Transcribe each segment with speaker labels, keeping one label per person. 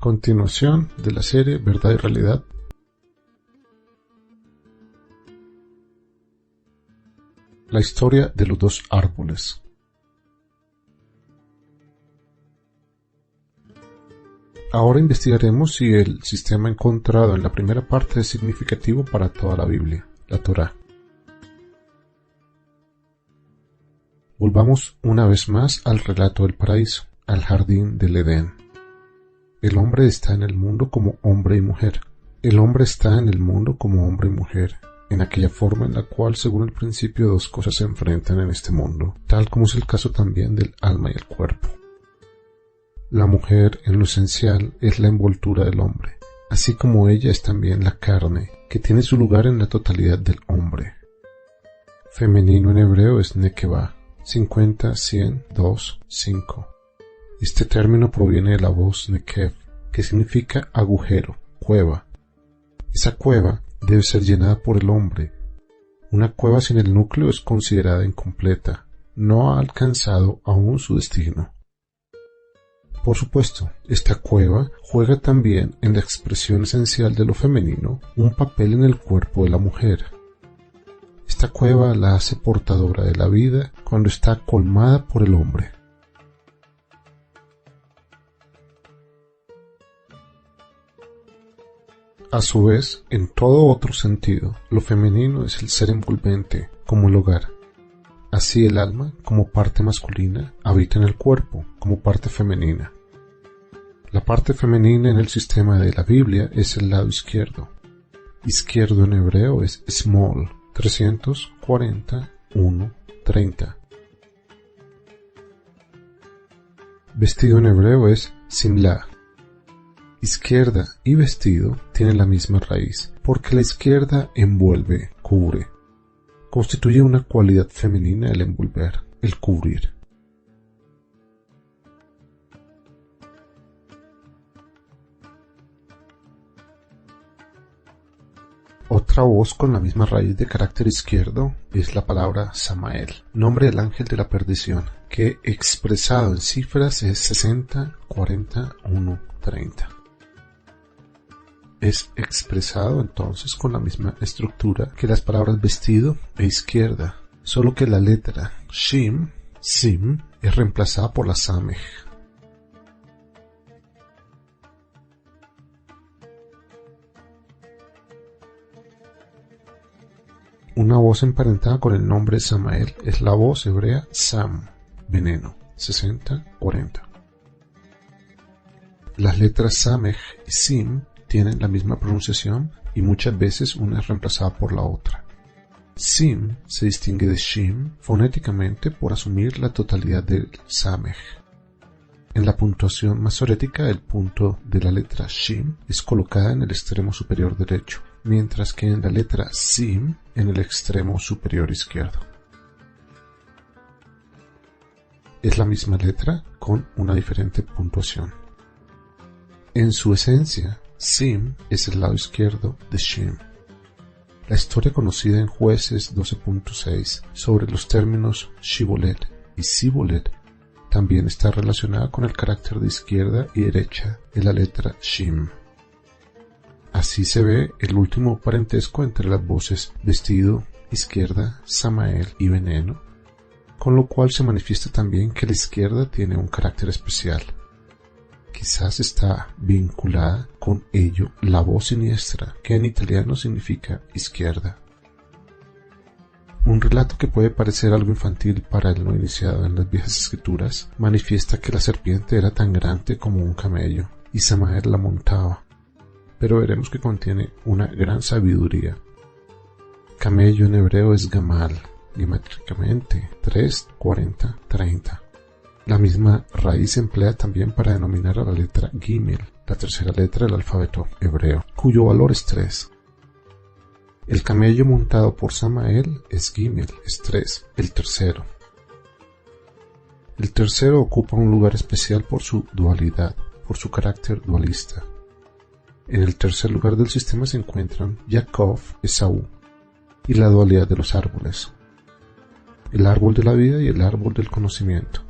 Speaker 1: Continuación de la serie Verdad y Realidad. La historia de los dos árboles. Ahora investigaremos si el sistema encontrado en la primera parte es significativo para toda la Biblia, la Torá. Volvamos una vez más al relato del paraíso, al jardín del Edén. El hombre está en el mundo como hombre y mujer. El hombre está en el mundo como hombre y mujer, en aquella forma en la cual, según el principio, dos cosas se enfrentan en este mundo, tal como es el caso también del alma y el cuerpo. La mujer, en lo esencial, es la envoltura del hombre, así como ella es también la carne, que tiene su lugar en la totalidad del hombre. Femenino en hebreo es nekevá, 50, 100, 2, 5. Este término proviene de la voz nekev, que significa agujero, cueva. Esa cueva debe ser llenada por el hombre. Una cueva sin el núcleo es considerada incompleta, no ha alcanzado aún su destino. Por supuesto, esta cueva juega también en la expresión esencial de lo femenino un papel en el cuerpo de la mujer. Esta cueva la hace portadora de la vida cuando está colmada por el hombre. A su vez, en todo otro sentido, lo femenino es el ser envolvente, como el hogar. Así el alma, como parte masculina, habita en el cuerpo, como parte femenina. La parte femenina en el sistema de la Biblia es el lado izquierdo. Izquierdo en hebreo es small, 341:30. Vestido en hebreo es simla. Izquierda y vestido tienen la misma raíz, porque la izquierda envuelve, cubre. Constituye una cualidad femenina el envolver, el cubrir. Otra voz con la misma raíz de carácter izquierdo es la palabra Samael, nombre del ángel de la perdición, que expresado en cifras es 60:41:30. Es expresado entonces con la misma estructura que las palabras vestido e izquierda, solo que la letra Sim es reemplazada por la Samej. Una voz emparentada con el nombre Samael es la voz hebrea Sam, veneno, 60:40. Las letras Samej y Sim tienen la misma pronunciación y muchas veces una es reemplazada por la otra. Sim se distingue de Shim fonéticamente por asumir la totalidad del Samej. En la puntuación masorética, el punto de la letra Shim es colocada en el extremo superior derecho, mientras que en la letra Sim en el extremo superior izquierdo. Es la misma letra con una diferente puntuación. En su esencia, Sim es el lado izquierdo de Shim. La historia conocida en Jueces 12:6 sobre los términos Shibolet y Sibolet también está relacionada con el carácter de izquierda y derecha de la letra Shim. Así se ve el último parentesco entre las voces vestido, izquierda, Samael y veneno, con lo cual se manifiesta también que la izquierda tiene un carácter especial. Quizás está vinculada con ello la voz siniestra, que en italiano significa izquierda. Un relato que puede parecer algo infantil para el no iniciado en las viejas escrituras manifiesta que la serpiente era tan grande como un camello, y Samael la montaba, pero veremos que contiene una gran sabiduría. Camello en hebreo es gamal, geométricamente 3:40:30. La misma raíz se emplea también para denominar a la letra Gimel, la tercera letra del alfabeto hebreo, cuyo valor es 3. El camello montado por Samael es Gimel, es 3, el tercero. El tercero ocupa un lugar especial por su dualidad, por su carácter dualista. En el tercer lugar del sistema se encuentran Jacob, Esaú, y la dualidad de los árboles, el árbol de la vida y el árbol del conocimiento.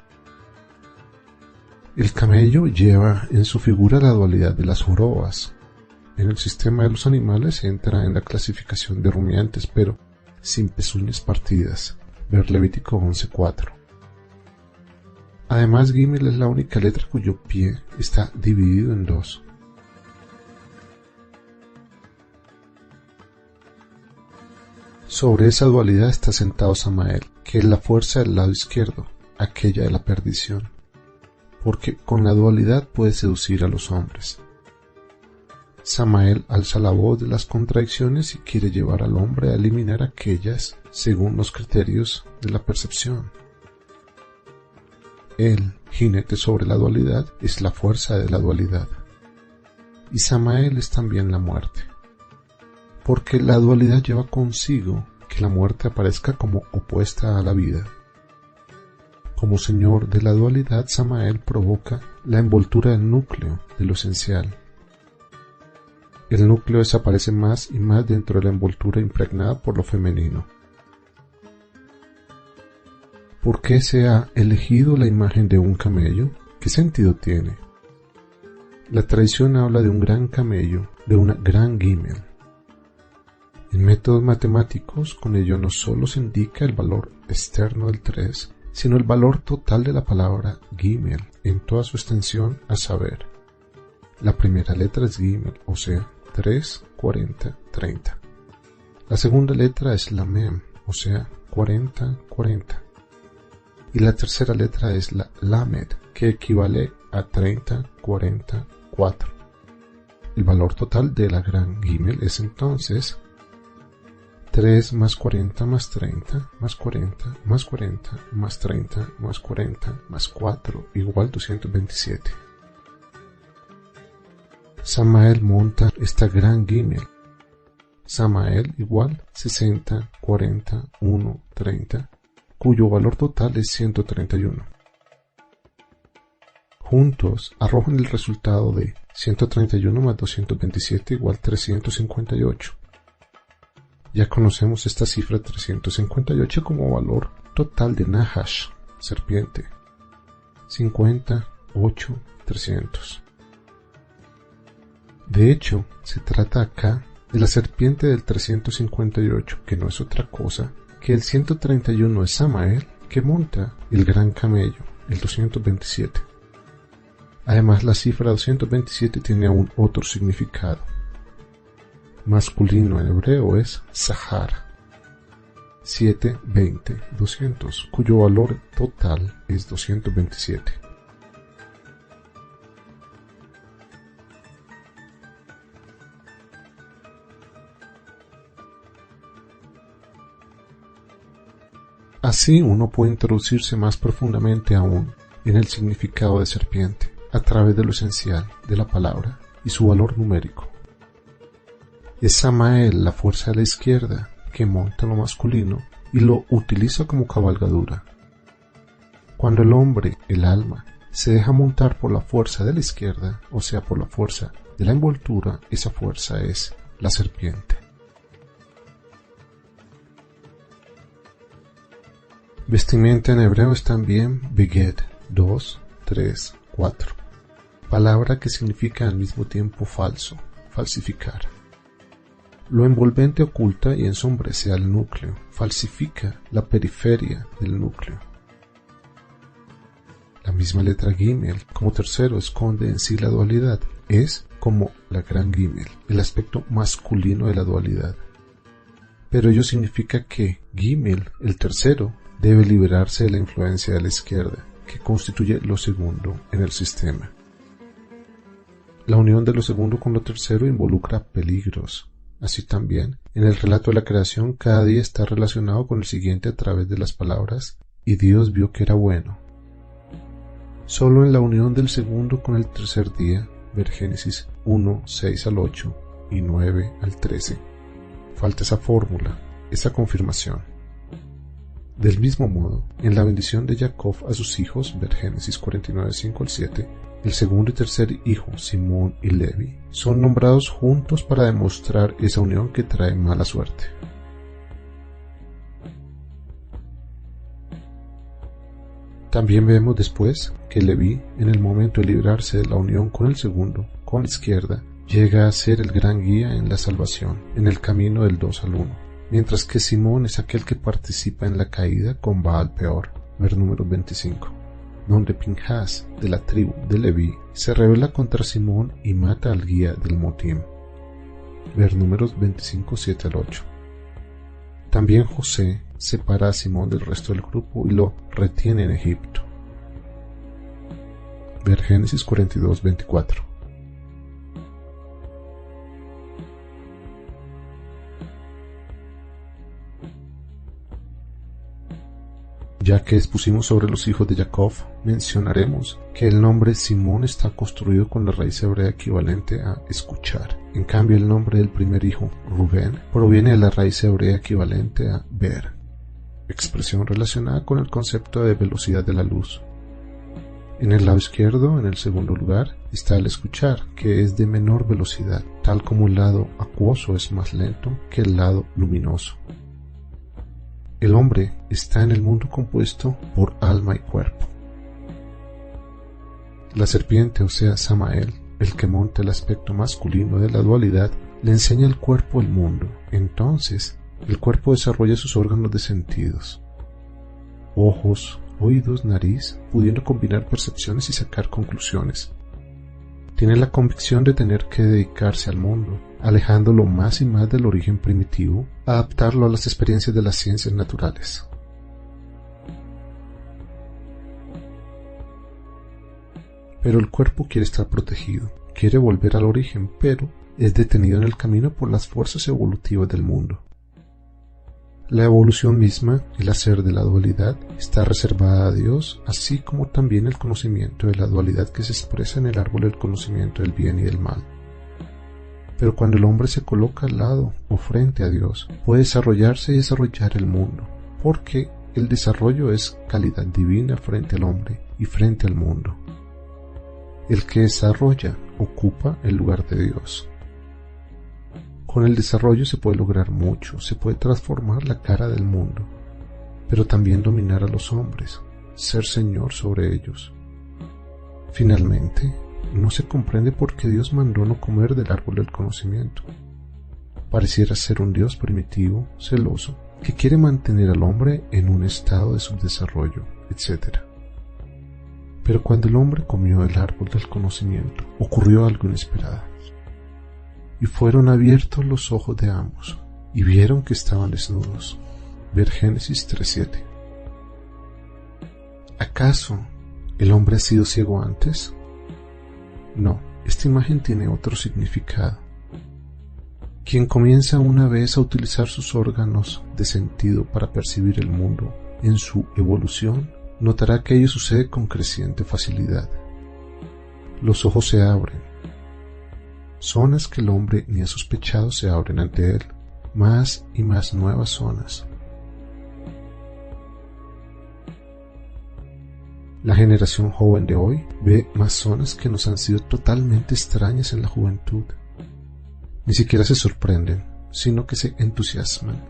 Speaker 1: El camello lleva en su figura la dualidad de las jorobas. En el sistema de los animales entra en la clasificación de rumiantes, pero sin pezuñas partidas. Ver Levítico 11:4. Además, Gimel es la única letra cuyo pie está dividido en dos. Sobre esa dualidad está sentado Samael, que es la fuerza del lado izquierdo, aquella de la perdición, porque con la dualidad puede seducir a los hombres. Samael alza la voz de las contradicciones y quiere llevar al hombre a eliminar aquellas según los criterios de la percepción. El jinete sobre la dualidad es la fuerza de la dualidad, y Samael es también la muerte, porque la dualidad lleva consigo que la muerte aparezca como opuesta a la vida. Como señor de la dualidad, Samael provoca la envoltura del núcleo, de lo esencial. El núcleo desaparece más y más dentro de la envoltura impregnada por lo femenino. ¿Por qué se ha elegido la imagen de un camello? ¿Qué sentido tiene? La tradición habla de un gran camello, de una gran Gimel. En métodos matemáticos, con ello no solo se indica el valor externo del 3, sino el valor total de la palabra Gimel en toda su extensión, a saber, la primera letra es Gimel, o sea, 3, 40, 30. La segunda letra es la Mem, o sea, 40, 40. Y la tercera letra es la Lamed, que equivale a 30, 40, 4. El valor total de la gran Gimel es entonces 3 más 40 más 30 más 40 más 40 más 30 más 40 más 4 igual 227. Samael monta esta gran Gimel. Samael igual 60, 40, 1, 30, cuyo valor total es 131. Juntos arrojan el resultado de 131 más 227 igual 358. Ya conocemos esta cifra 358 como valor total de Nahash, serpiente. 50, 8, 300. De hecho, se trata acá de la serpiente del 358, que no es otra cosa que el 131 es Samael, que monta el gran camello, el 227. Además, la cifra 227 tiene aún otro significado. Masculino en hebreo es Sahar. 7, 20, 200, cuyo valor total es 227. Así uno puede introducirse más profundamente aún en el significado de serpiente, a través de lo esencial de la palabra y su valor numérico. Es Samael la fuerza de la izquierda que monta lo masculino y lo utiliza como cabalgadura. Cuando el hombre, el alma, se deja montar por la fuerza de la izquierda, o sea por la fuerza de la envoltura, esa fuerza es la serpiente. Vestimenta en hebreo es también beged, 2, 3, 4, palabra que significa al mismo tiempo falso, falsificar. Lo envolvente oculta y ensombrece al núcleo, falsifica la periferia del núcleo. La misma letra Gimel, como tercero, esconde en sí la dualidad, es como la gran Gimel, el aspecto masculino de la dualidad. Pero ello significa que Gimel, el tercero, debe liberarse de la influencia de la izquierda, que constituye lo segundo en el sistema. La unión de lo segundo con lo tercero involucra peligros. Así también, en el relato de la creación, cada día está relacionado con el siguiente a través de las palabras «y Dios vio que era bueno». Solo en la unión del segundo con el tercer día, ver Génesis 1, 6 al 8 y 9 al 13, falta esa fórmula, esa confirmación. Del mismo modo, en la bendición de Jacob a sus hijos, ver Génesis 49, 5 al 7, el segundo y tercer hijo, Simón y Levi, son nombrados juntos para demostrar esa unión que trae mala suerte. También vemos después que Leví, en el momento de librarse de la unión con el segundo, con la izquierda, llega a ser el gran guía en la salvación, en el camino del 2 al 1, mientras que Simón es aquel que participa en la caída con Baal Peor, ver números 25, donde Pinhas, de la tribu de Leví, se rebela contra Simón y mata al guía del motín, ver números 25, 7 al 8. También José separa a Simón del resto del grupo y lo retiene en Egipto, ver Génesis 42, 24. Ya que expusimos sobre los hijos de Jacob, mencionaremos que el nombre Simón está construido con la raíz hebrea equivalente a escuchar. En cambio, el nombre del primer hijo, Rubén, proviene de la raíz hebrea equivalente a ver, expresión relacionada con el concepto de velocidad de la luz. En el lado izquierdo, en el segundo lugar, está el escuchar, que es de menor velocidad, tal como el lado acuoso es más lento que el lado luminoso. El hombre está en el mundo compuesto por alma y cuerpo. La serpiente, o sea, Samael, el que monta el aspecto masculino de la dualidad, le enseña al cuerpo el mundo. Entonces, el cuerpo desarrolla sus órganos de sentidos: ojos, oídos, nariz, pudiendo combinar percepciones y sacar conclusiones. Tiene la convicción de tener que dedicarse al mundo, alejándolo más y más del origen primitivo, adaptarlo a las experiencias de las ciencias naturales. Pero el cuerpo quiere estar protegido, quiere volver al origen, pero es detenido en el camino por las fuerzas evolutivas del mundo. La evolución misma, el hacer de la dualidad, está reservada a Dios, así como también el conocimiento de la dualidad que se expresa en el árbol del conocimiento del bien y del mal. Pero cuando el hombre se coloca al lado o frente a Dios, puede desarrollarse y desarrollar el mundo, porque el desarrollo es calidad divina frente al hombre y frente al mundo. El que desarrolla ocupa el lugar de Dios. Con el desarrollo se puede lograr mucho, se puede transformar la cara del mundo, pero también dominar a los hombres, ser señor sobre ellos. Finalmente, no se comprende por qué Dios mandó no comer del árbol del conocimiento. Pareciera ser un Dios primitivo, celoso, que quiere mantener al hombre en un estado de subdesarrollo, etc. Pero cuando el hombre comió del árbol del conocimiento, ocurrió algo inesperado. Y fueron abiertos los ojos de ambos, y vieron que estaban desnudos. Ver Génesis 3:7. ¿Acaso el hombre ha sido ciego antes? No, esta imagen tiene otro significado. Quien comienza una vez a utilizar sus órganos de sentido para percibir el mundo en su evolución, notará que ello sucede con creciente facilidad. Los ojos se abren. Zonas que el hombre ni ha sospechado se abren ante él, más y más nuevas zonas. La generación joven de hoy ve más zonas que nos han sido totalmente extrañas en la juventud. Ni siquiera se sorprenden, sino que se entusiasman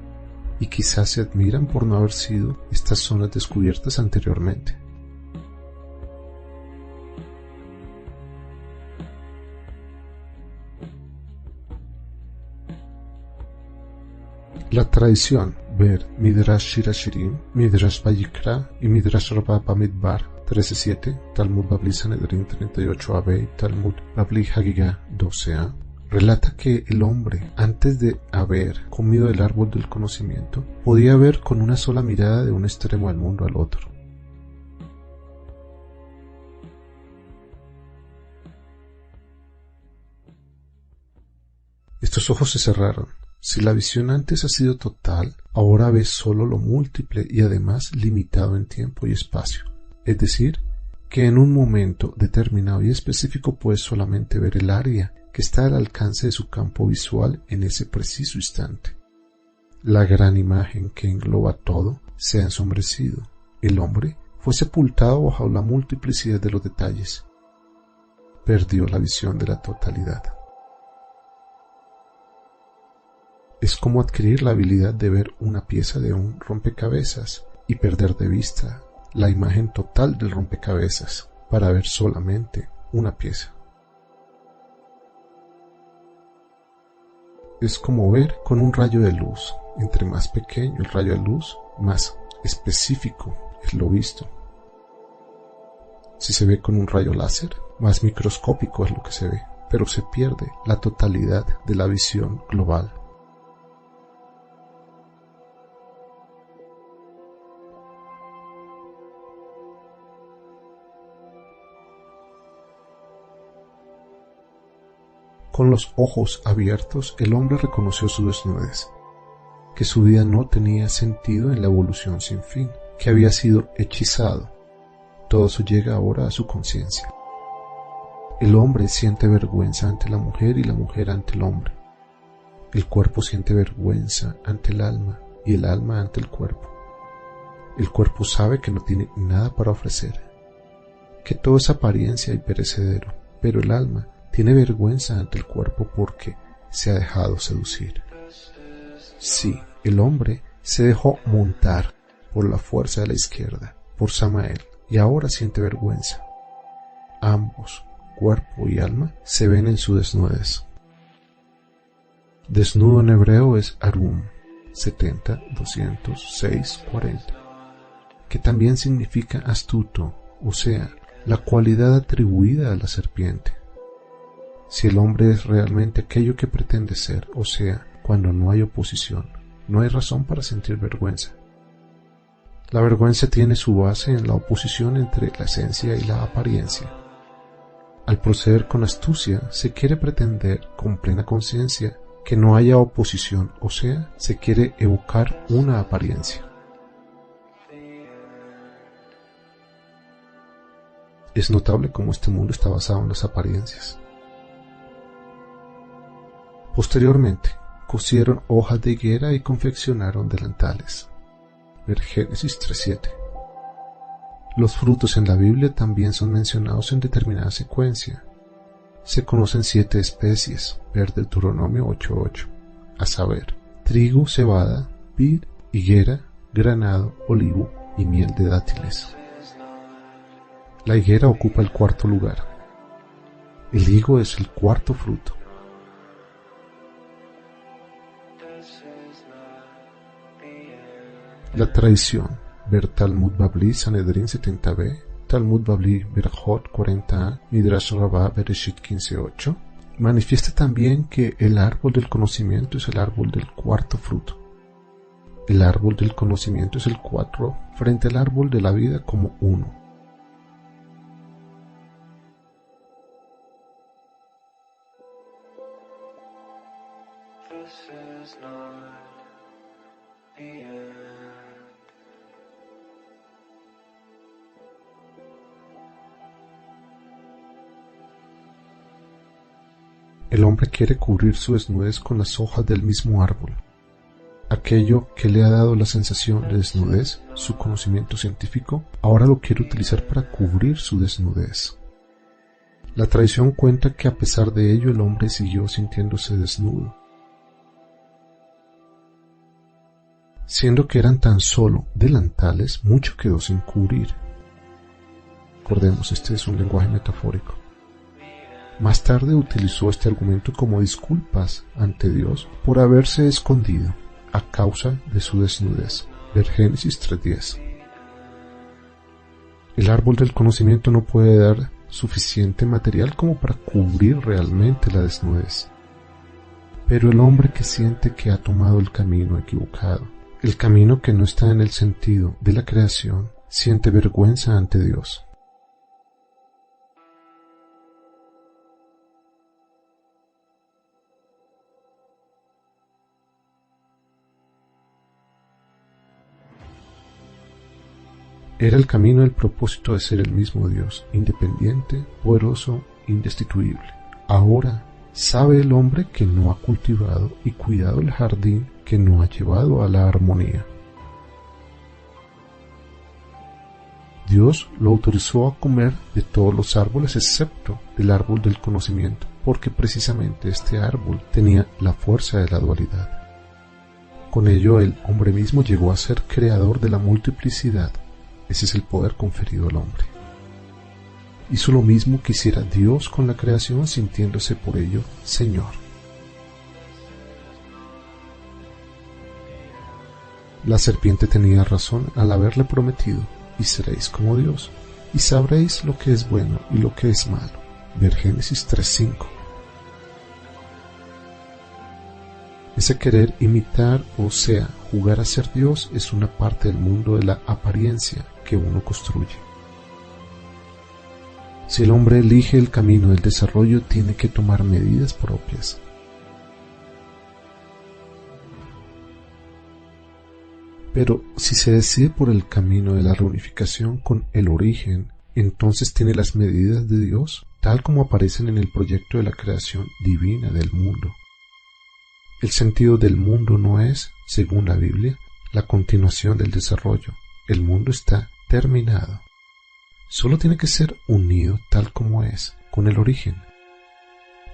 Speaker 1: y quizás se admiran por no haber sido estas zonas descubiertas anteriormente. La tradición, ver Midrash Shirashirim, Midrash Vayikra y Midrash Rabbah Bamidbar 13.7, Talmud Babli Sanedrin 38a-b y Talmud Babli Hagigah 12a, relata que el hombre, antes de haber comido del árbol del conocimiento, podía ver con una sola mirada de un extremo del mundo al otro. Estos ojos se cerraron. Si la visión antes ha sido total, ahora ves solo lo múltiple y además limitado en tiempo y espacio. Es decir, que en un momento determinado y específico puedes solamente ver el área que está al alcance de su campo visual en ese preciso instante. La gran imagen que engloba todo se ha ensombrecido. El hombre fue sepultado bajo la multiplicidad de los detalles. Perdió la visión de la totalidad. Es como adquirir la habilidad de ver una pieza de un rompecabezas y perder de vista la imagen total del rompecabezas para ver solamente una pieza. Es como ver con un rayo de luz. Entre más pequeño el rayo de luz, más específico es lo visto. Si se ve con un rayo láser, más microscópico es lo que se ve, pero se pierde la totalidad de la visión global. Con los ojos abiertos, el hombre reconoció su desnudez, que su vida no tenía sentido en la evolución sin fin, que había sido hechizado. Todo eso llega ahora a su conciencia. El hombre siente vergüenza ante la mujer y la mujer ante el hombre. El cuerpo siente vergüenza ante el alma y el alma ante el cuerpo. El cuerpo sabe que no tiene nada para ofrecer, que todo es apariencia y perecedero, pero el alma tiene vergüenza ante el cuerpo porque se ha dejado seducir. Sí, el hombre se dejó montar por la fuerza de la izquierda, por Samael, y ahora siente vergüenza. Ambos, cuerpo y alma, se ven en su desnudez. Desnudo en hebreo es Arum, 70, 206, 40, que también significa astuto, o sea, la cualidad atribuida a la serpiente. Si el hombre es realmente aquello que pretende ser, o sea, cuando no hay oposición, no hay razón para sentir vergüenza. La vergüenza tiene su base en la oposición entre la esencia y la apariencia. Al proceder con astucia, se quiere pretender con plena conciencia que no haya oposición, o sea, se quiere evocar una apariencia. Es notable cómo este mundo está basado en las apariencias. Posteriormente, cosieron hojas de higuera y confeccionaron delantales. Ver Génesis 3:7. Los frutos en la Biblia también son mencionados en determinada secuencia. Se conocen 7 especies, ver Deuteronomio 8:8, a saber, trigo, cebada, vid, higuera, granado, olivo y miel de dátiles. La higuera ocupa el 4º lugar. El higo es el 4º fruto. La tradición, ver Talmud Babli Sanedrín 70b, Talmud Babli Berajot 40a, Midrash Rabbah Bereshit 15:8, manifiesta también que el árbol del conocimiento es el árbol del 4º fruto. El árbol del conocimiento es el 4 frente al árbol de la vida como 1. El hombre quiere cubrir su desnudez con las hojas del mismo árbol. Aquello que le ha dado la sensación de desnudez, su conocimiento científico, ahora lo quiere utilizar para cubrir su desnudez. La tradición cuenta que a pesar de ello el hombre siguió sintiéndose desnudo. Siendo que eran tan solo delantales, mucho quedó sin cubrir. Recordemos, este es un lenguaje metafórico. Más tarde utilizó este argumento como disculpas ante Dios por haberse escondido a causa de su desnudez. Ver Génesis 3:10. El árbol del conocimiento no puede dar suficiente material como para cubrir realmente la desnudez. Pero el hombre que siente que ha tomado el camino equivocado, el camino que no está en el sentido de la creación, siente vergüenza ante Dios. Era el camino del propósito de ser el mismo Dios, independiente, poderoso, indestituible. Ahora sabe el hombre que no ha cultivado y cuidado el jardín que no ha llevado a la armonía. Dios lo autorizó a comer de todos los árboles excepto del árbol del conocimiento, porque precisamente este árbol tenía la fuerza de la dualidad. Con ello el hombre mismo llegó a ser creador de la multiplicidad, Ese es el poder conferido al hombre. Hizo lo mismo que hiciera Dios con la creación, sintiéndose por ello Señor. La serpiente tenía razón al haberle prometido: y seréis como Dios, y sabréis lo que es bueno y lo que es malo. Ver Génesis 3:5. Ese querer imitar, o sea, jugar a ser Dios, es una parte del mundo de la apariencia que uno construye. Si el hombre elige el camino del desarrollo, tiene que tomar medidas propias. Pero si se decide por el camino de la reunificación con el origen, entonces tiene las medidas de Dios, tal como aparecen en el proyecto de la creación divina del mundo. El sentido del mundo no es, según la Biblia, la continuación del desarrollo. El mundo está terminado. Solo tiene que ser unido tal como es, con el origen.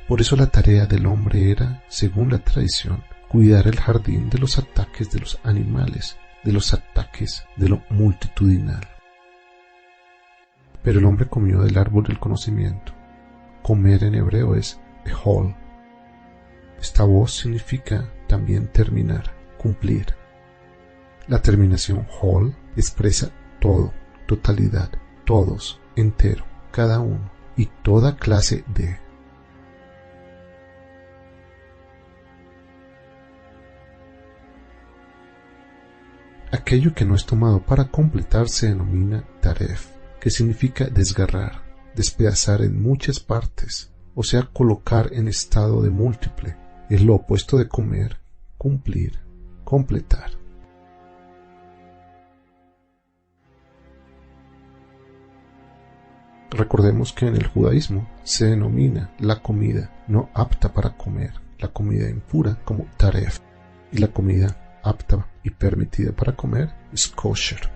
Speaker 1: Por eso la tarea del hombre era, según la tradición, cuidar el jardín de los ataques de los animales, de los ataques de lo multitudinal. Pero el hombre comió del árbol del conocimiento. Comer en hebreo es echol. Esta voz significa también terminar, cumplir. La terminación hol expresa todo, totalidad, todos, entero, cada uno y toda clase de. Aquello que no es tomado para completar se denomina taref, que significa desgarrar, despedazar en muchas partes, o sea, colocar en estado de múltiple. Es lo opuesto de comer, cumplir, completar. Recordemos que en el judaísmo se denomina la comida no apta para comer, la comida impura, como taref, y la comida apta y permitida para comer es kosher.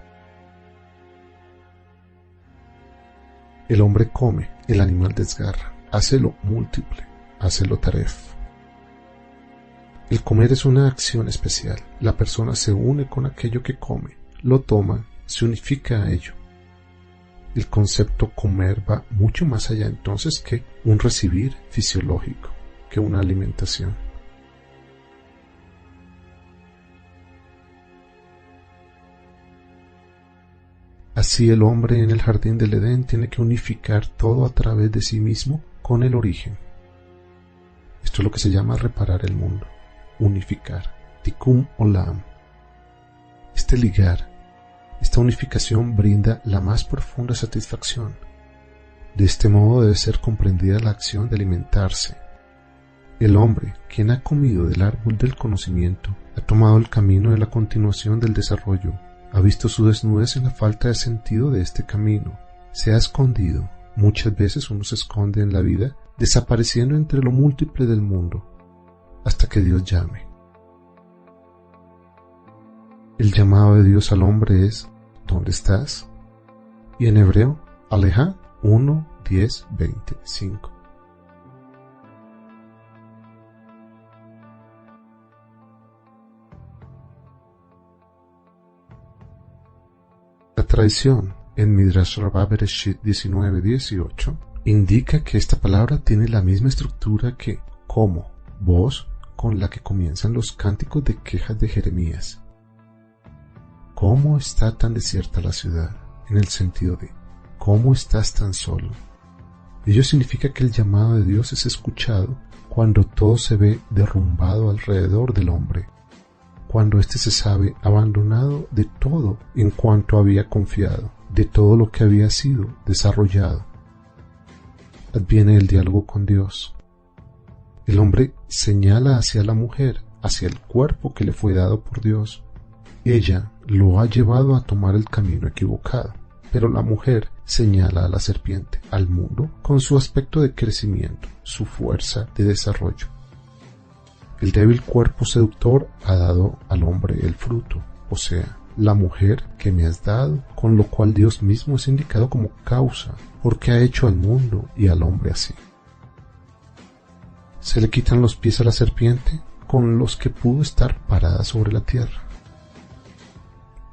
Speaker 1: El hombre come, el animal desgarra, hace lo múltiple, hace lo taref. El comer es una acción especial. La persona se une con aquello que come, lo toma, se unifica a ello. El concepto comer va mucho más allá entonces que un recibir fisiológico, que una alimentación. Así el hombre en el jardín del Edén tiene que unificar todo a través de sí mismo con el origen. Esto es lo que se llama reparar el mundo. Unificar, tikkun olam. Este ligar, esta unificación brinda la más profunda satisfacción. De este modo debe ser comprendida la acción de alimentarse. El hombre, quien ha comido del árbol del conocimiento, ha tomado el camino de la continuación del desarrollo, ha visto su desnudez en la falta de sentido de este camino, se ha escondido. Muchas veces uno se esconde en la vida, desapareciendo entre lo múltiple del mundo, hasta que Dios llame. El llamado de Dios al hombre es: ¿dónde estás? Y en hebreo, Aleja 1:10-20:5. La tradición en Midrash Rabbah Bereshit 19:18 indica que esta palabra tiene la misma estructura que como, voz con la que comienzan los cánticos de quejas de Jeremías. ¿Cómo está tan desierta la ciudad? En el sentido de ¿cómo estás tan solo? Ello significa que el llamado de Dios es escuchado cuando todo se ve derrumbado alrededor del hombre, cuando éste se sabe abandonado de todo en cuanto había confiado, de todo lo que había sido desarrollado. Adviene el diálogo con Dios. El hombre señala hacia la mujer, hacia el cuerpo que le fue dado por Dios. Ella lo ha llevado a tomar el camino equivocado, pero la mujer señala a la serpiente, al mundo, con su aspecto de crecimiento, su fuerza de desarrollo. El débil cuerpo seductor ha dado al hombre el fruto, o sea, la mujer que me has dado, con lo cual Dios mismo es indicado como causa, porque ha hecho al mundo y al hombre así. Se le quitan los pies a la serpiente, con los que pudo estar parada sobre la tierra.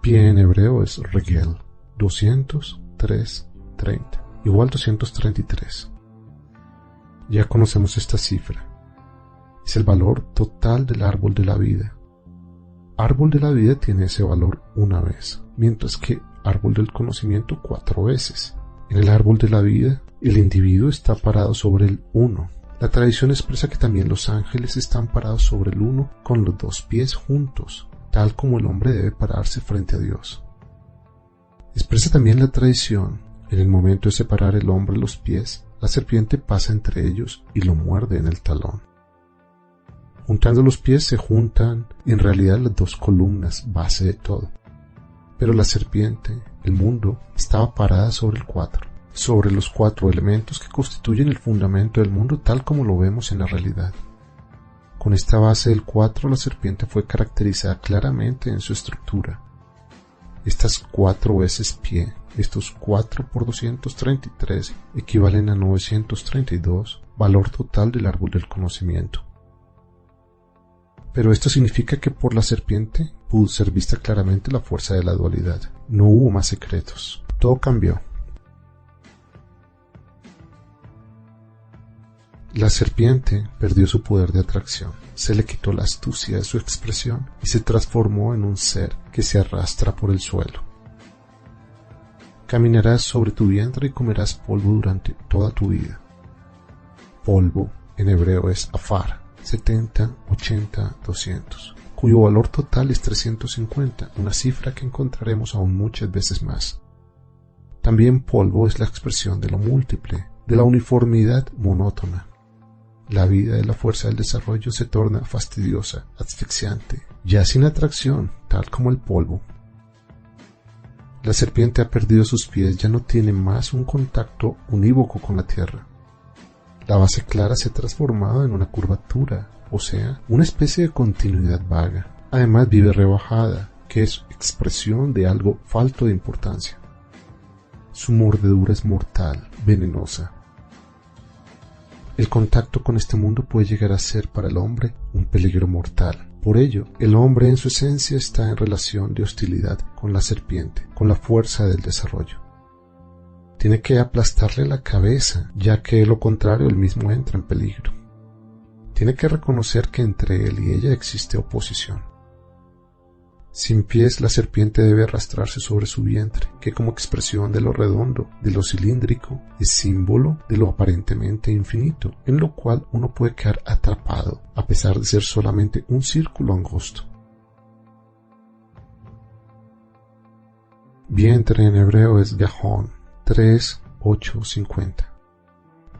Speaker 1: Pie en hebreo es regel, 203:30, igual 233. Ya conocemos esta cifra. Es el valor total del árbol de la vida. Árbol de la vida tiene ese valor una vez, mientras que árbol del conocimiento 4 veces. En el árbol de la vida, el individuo está parado sobre el 1. La tradición expresa que también los ángeles están parados sobre el 1 con los 2 pies juntos, tal como el hombre debe pararse frente a Dios. Expresa también la tradición, en el momento de separar el hombre los pies, la serpiente pasa entre ellos y lo muerde en el talón. Juntando los pies se juntan en realidad las 2 columnas, base de todo. Pero la serpiente, el mundo, estaba parada sobre el 4, sobre los 4 elementos que constituyen el fundamento del mundo tal como lo vemos en la realidad. Con esta base del 4 la serpiente fue caracterizada claramente en su estructura. Estas 4 veces pie, estos 4 por 233 equivalen a 932, valor total del árbol del conocimiento. Pero esto significa que por la serpiente pudo ser vista claramente la fuerza de la dualidad. No hubo más secretos. Todo cambió. La serpiente perdió su poder de atracción, se le quitó la astucia de su expresión y se transformó en un ser que se arrastra por el suelo. Caminarás sobre tu vientre y comerás polvo durante toda tu vida. Polvo en hebreo es afar. 70, 80, 200, cuyo valor total es 350, una cifra que encontraremos aún muchas veces más. También polvo es la expresión de lo múltiple, de la uniformidad monótona. La vida de la fuerza del desarrollo se torna fastidiosa, asfixiante, ya sin atracción, tal como el polvo. La serpiente ha perdido sus pies, ya no tiene más un contacto unívoco con la tierra. La base clara se ha transformado en una curvatura, o sea, una especie de continuidad vaga. Además vive rebajada, que es expresión de algo falto de importancia. Su mordedura es mortal, venenosa. El contacto con este mundo puede llegar a ser para el hombre un peligro mortal. Por ello, el hombre en su esencia está en relación de hostilidad con la serpiente, con la fuerza del desarrollo. Tiene que aplastarle la cabeza, ya que de lo contrario él mismo entra en peligro. Tiene que reconocer que entre él y ella existe oposición. Sin pies, la serpiente debe arrastrarse sobre su vientre, que como expresión de lo redondo, de lo cilíndrico, es símbolo de lo aparentemente infinito, en lo cual uno puede quedar atrapado, a pesar de ser solamente un círculo angosto. Vientre en hebreo es gajón. 3, 8, 50.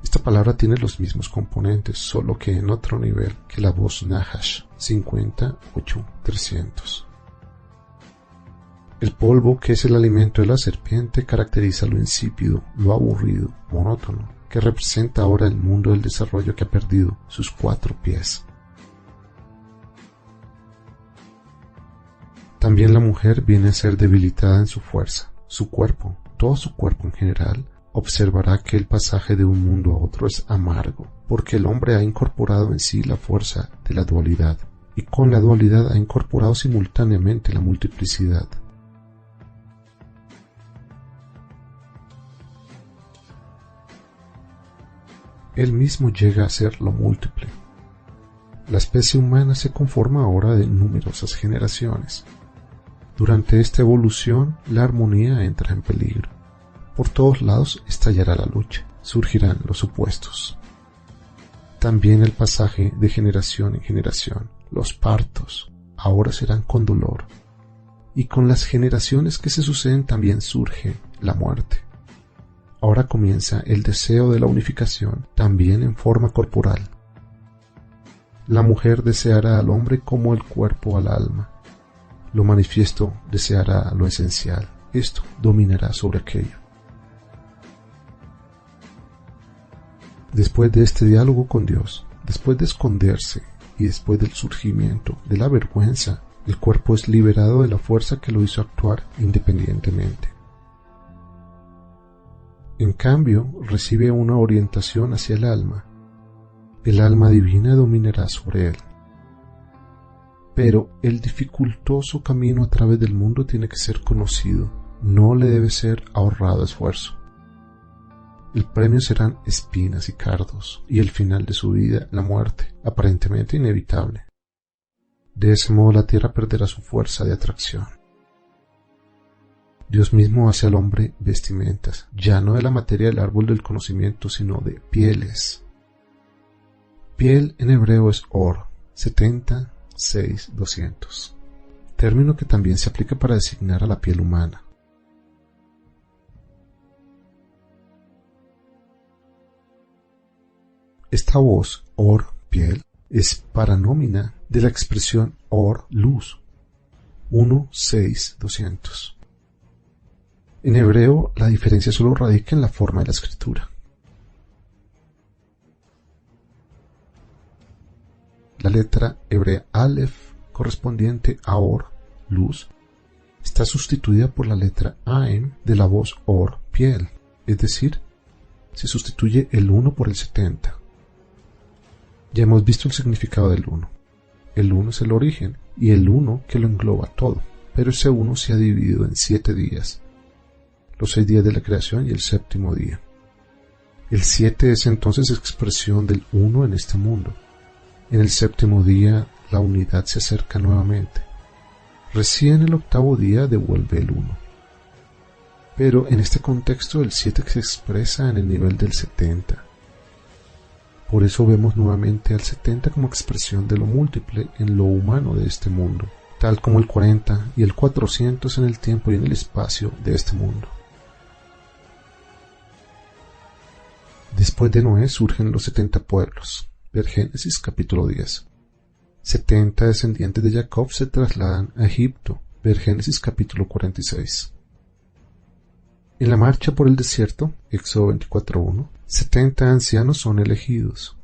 Speaker 1: Esta palabra tiene los mismos componentes, solo que en otro nivel que la voz Nahash, 58, 300. El polvo, que es el alimento de la serpiente, caracteriza lo insípido, lo aburrido, monótono, que representa ahora el mundo del desarrollo que ha perdido sus 4 pies. También la mujer viene a ser debilitada en su fuerza, su cuerpo, todo su cuerpo en general, observará que el pasaje de un mundo a otro es amargo, porque el hombre ha incorporado en sí la fuerza de la dualidad, y con la dualidad ha incorporado simultáneamente la multiplicidad. Él mismo llega a ser lo múltiple. La especie humana se conforma ahora de numerosas generaciones. Durante esta evolución, la armonía entra en peligro. Por todos lados estallará la lucha, surgirán los opuestos. También el pasaje de generación en generación, los partos, ahora serán con dolor. Y con las generaciones que se suceden también surge la muerte. Ahora comienza el deseo de la unificación, también en forma corporal. La mujer deseará al hombre como el cuerpo al alma. Lo manifiesto deseará lo esencial. Esto dominará sobre aquello. Después de este diálogo con Dios, después de esconderse y después del surgimiento de la vergüenza, el cuerpo es liberado de la fuerza que lo hizo actuar independientemente. En cambio, recibe una orientación hacia el alma. El alma divina dominará sobre él. Pero el dificultoso camino a través del mundo tiene que ser conocido. no le debe ser ahorrado esfuerzo. El premio serán espinas y cardos, y el final de su vida, la muerte, aparentemente inevitable. De ese modo la tierra perderá su fuerza de atracción. Dios mismo hace al hombre vestimentas, ya no de la materia del árbol del conocimiento, sino de pieles. Piel en hebreo es or, 70:6-200, término que también se aplica para designar a la piel humana. Esta voz, or, piel, es paranómina de la expresión or, luz, 1:6-200. En hebreo, la diferencia solo radica en la forma de la escritura. La letra hebrea Aleph, correspondiente a or, luz, está sustituida por la letra Ain de la voz or, piel, es decir, se sustituye el 1 por el 70. Ya hemos visto el significado del 1. El 1 es el origen y el 1 que lo engloba todo, pero ese 1 se ha dividido en 7 días, los 6 días de la creación y el séptimo día. El 7 es entonces expresión del 1 en este mundo. En el séptimo día la unidad se acerca nuevamente. Recién el octavo día devuelve el 1. Pero en este contexto el 7 se expresa en el nivel del 70. Por eso vemos nuevamente al 70 como expresión de lo múltiple en lo humano de este mundo, tal como el 40 y el 400 en el tiempo y en el espacio de este mundo. Después de Noé surgen los 70 pueblos. Ver Génesis capítulo 10. 70 descendientes de Jacob se trasladan a Egipto. Ver Génesis capítulo 46. En la marcha por el desierto, Éxodo 24:1, 70 ancianos son elegidos.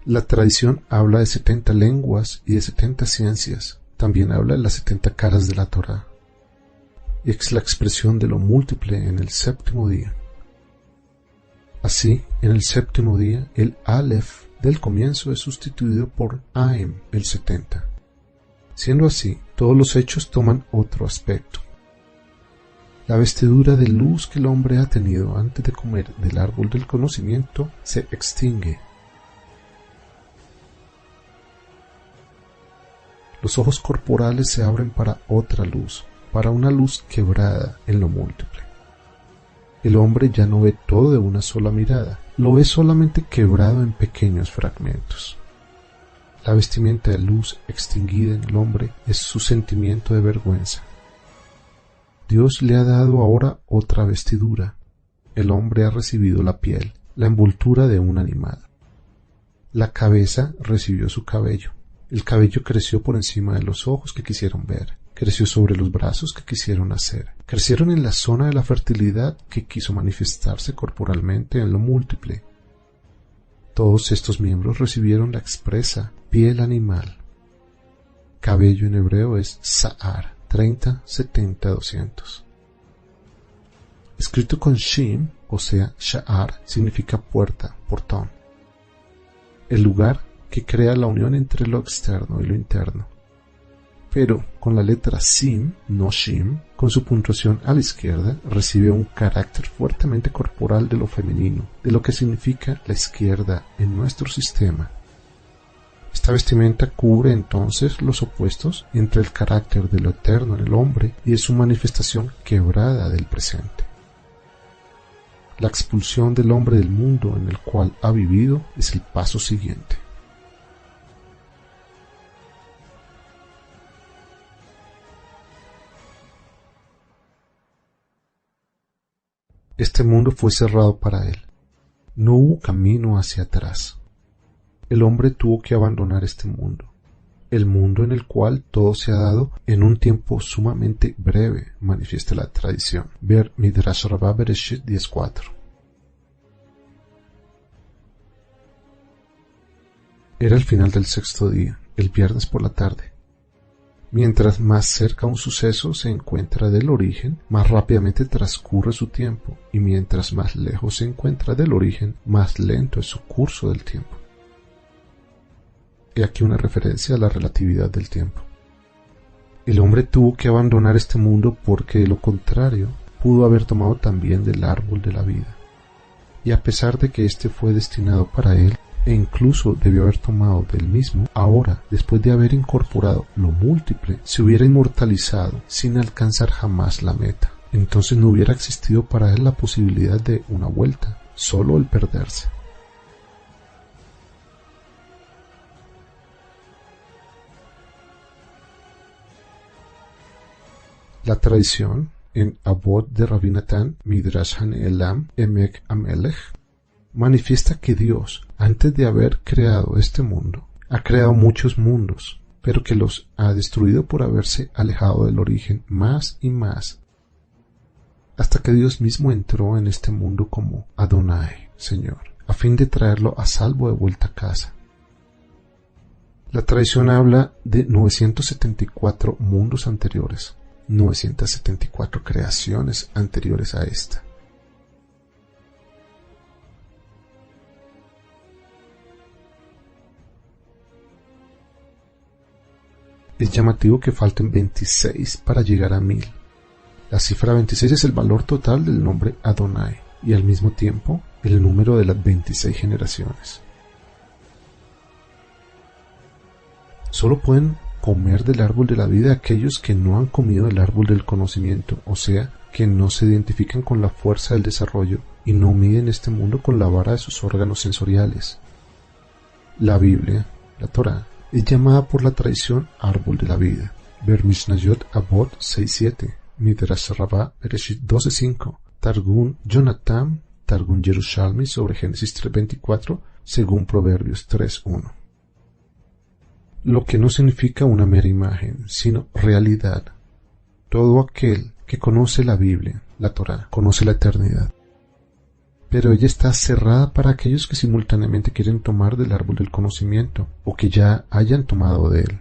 Speaker 1: La tradición habla de 70 lenguas y de 70 ciencias. También habla de las 70 caras de la Torá. Es la expresión de lo múltiple en el séptimo día. Así, en el séptimo día, el Aleph del comienzo es sustituido por Aim, el 70. Siendo así, todos los hechos toman otro aspecto. La vestidura de luz que el hombre ha tenido antes de comer del árbol del conocimiento se extingue. Los ojos corporales se abren para otra luz, para una luz quebrada en lo múltiple. El hombre ya no ve todo de una sola mirada, lo ve solamente quebrado en pequeños fragmentos. La vestimenta de luz extinguida en el hombre es su sentimiento de vergüenza. Dios le ha dado ahora otra vestidura. El hombre ha recibido la piel, la envoltura de un animal. La cabeza recibió su cabello. El cabello creció por encima de los ojos que quisieron ver. Creció sobre los brazos que quisieron hacer. Crecieron en la zona de la fertilidad que quiso manifestarse corporalmente en lo múltiple. Todos estos miembros recibieron la expresa piel animal. Cabello en hebreo es Sa'ar, 30-70-200. Escrito con Shin, o sea, Sha'ar, significa puerta, portón. El lugar que crea la unión entre lo externo y lo interno. Pero con la letra Sim, no Shim, con su puntuación a la izquierda, recibe un carácter fuertemente corporal de lo femenino, de lo que significa la izquierda en nuestro sistema. Esta vestimenta cubre entonces los opuestos entre el carácter de lo eterno en el hombre y de su manifestación quebrada del presente. La expulsión del hombre del mundo en el cual ha vivido es el paso siguiente. Este mundo fue cerrado para él. No hubo camino hacia atrás. El hombre tuvo que abandonar este mundo, el mundo en el cual todo se ha dado en un tiempo sumamente breve, manifiesta la tradición. Ver Midrash Rabbah Bereshit 10:4. Era el final del sexto día, el viernes por la tarde. Mientras más cerca un suceso se encuentra del origen, más rápidamente transcurre su tiempo, y mientras más lejos se encuentra del origen, más lento es su curso del tiempo. He aquí una referencia a la relatividad del tiempo. El hombre tuvo que abandonar este mundo porque de lo contrario pudo haber tomado también del árbol de la vida. Y a pesar de que éste fue destinado para él, e incluso debió haber tomado del mismo, ahora, después de haber incorporado lo múltiple, se hubiera inmortalizado sin alcanzar jamás la meta. Entonces no hubiera existido para él la posibilidad de una vuelta, solo el perderse. La tradición en Avot de Rabbi Natan Midrash Hane'elam Emek Amelech manifiesta que Dios, antes de haber creado este mundo, ha creado muchos mundos, pero que los ha destruido por haberse alejado del origen más y más, hasta que Dios mismo entró en este mundo como Adonai, Señor, a fin de traerlo a salvo de vuelta a casa. La tradición habla de 974 mundos anteriores, 974 creaciones anteriores a esta. Es llamativo que falten 26 para llegar a 1000. La cifra 26 es el valor total del nombre Adonai y al mismo tiempo el número de las 26 generaciones. Solo pueden comer del árbol de la vida aquellos que no han comido del árbol del conocimiento, o sea, que no se identifican con la fuerza del desarrollo y no miden este mundo con la vara de sus órganos sensoriales. La Biblia, la Torá, es llamada por la tradición árbol de la vida. Ver Mishnayot Avot 6.7, Midrash Rabbah Bereshit 12.5, Targum Jonathan, Targum Yerushalmi sobre Génesis 3.24, según Proverbios 3.1. Lo que no significa una mera imagen, sino realidad. Todo aquel que conoce la Biblia, la Torá, conoce la eternidad. Pero ella está cerrada para aquellos que simultáneamente quieren tomar del árbol del conocimiento, o que ya hayan tomado de él.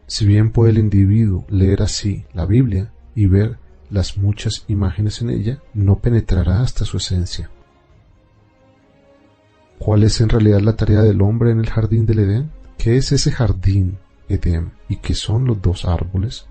Speaker 1: Si bien puede el individuo leer así la Biblia y ver las muchas imágenes en ella, no penetrará hasta su esencia. ¿Cuál es en realidad la tarea del hombre en el jardín del Edén? ¿Qué es ese jardín, Edén, y qué son los dos árboles?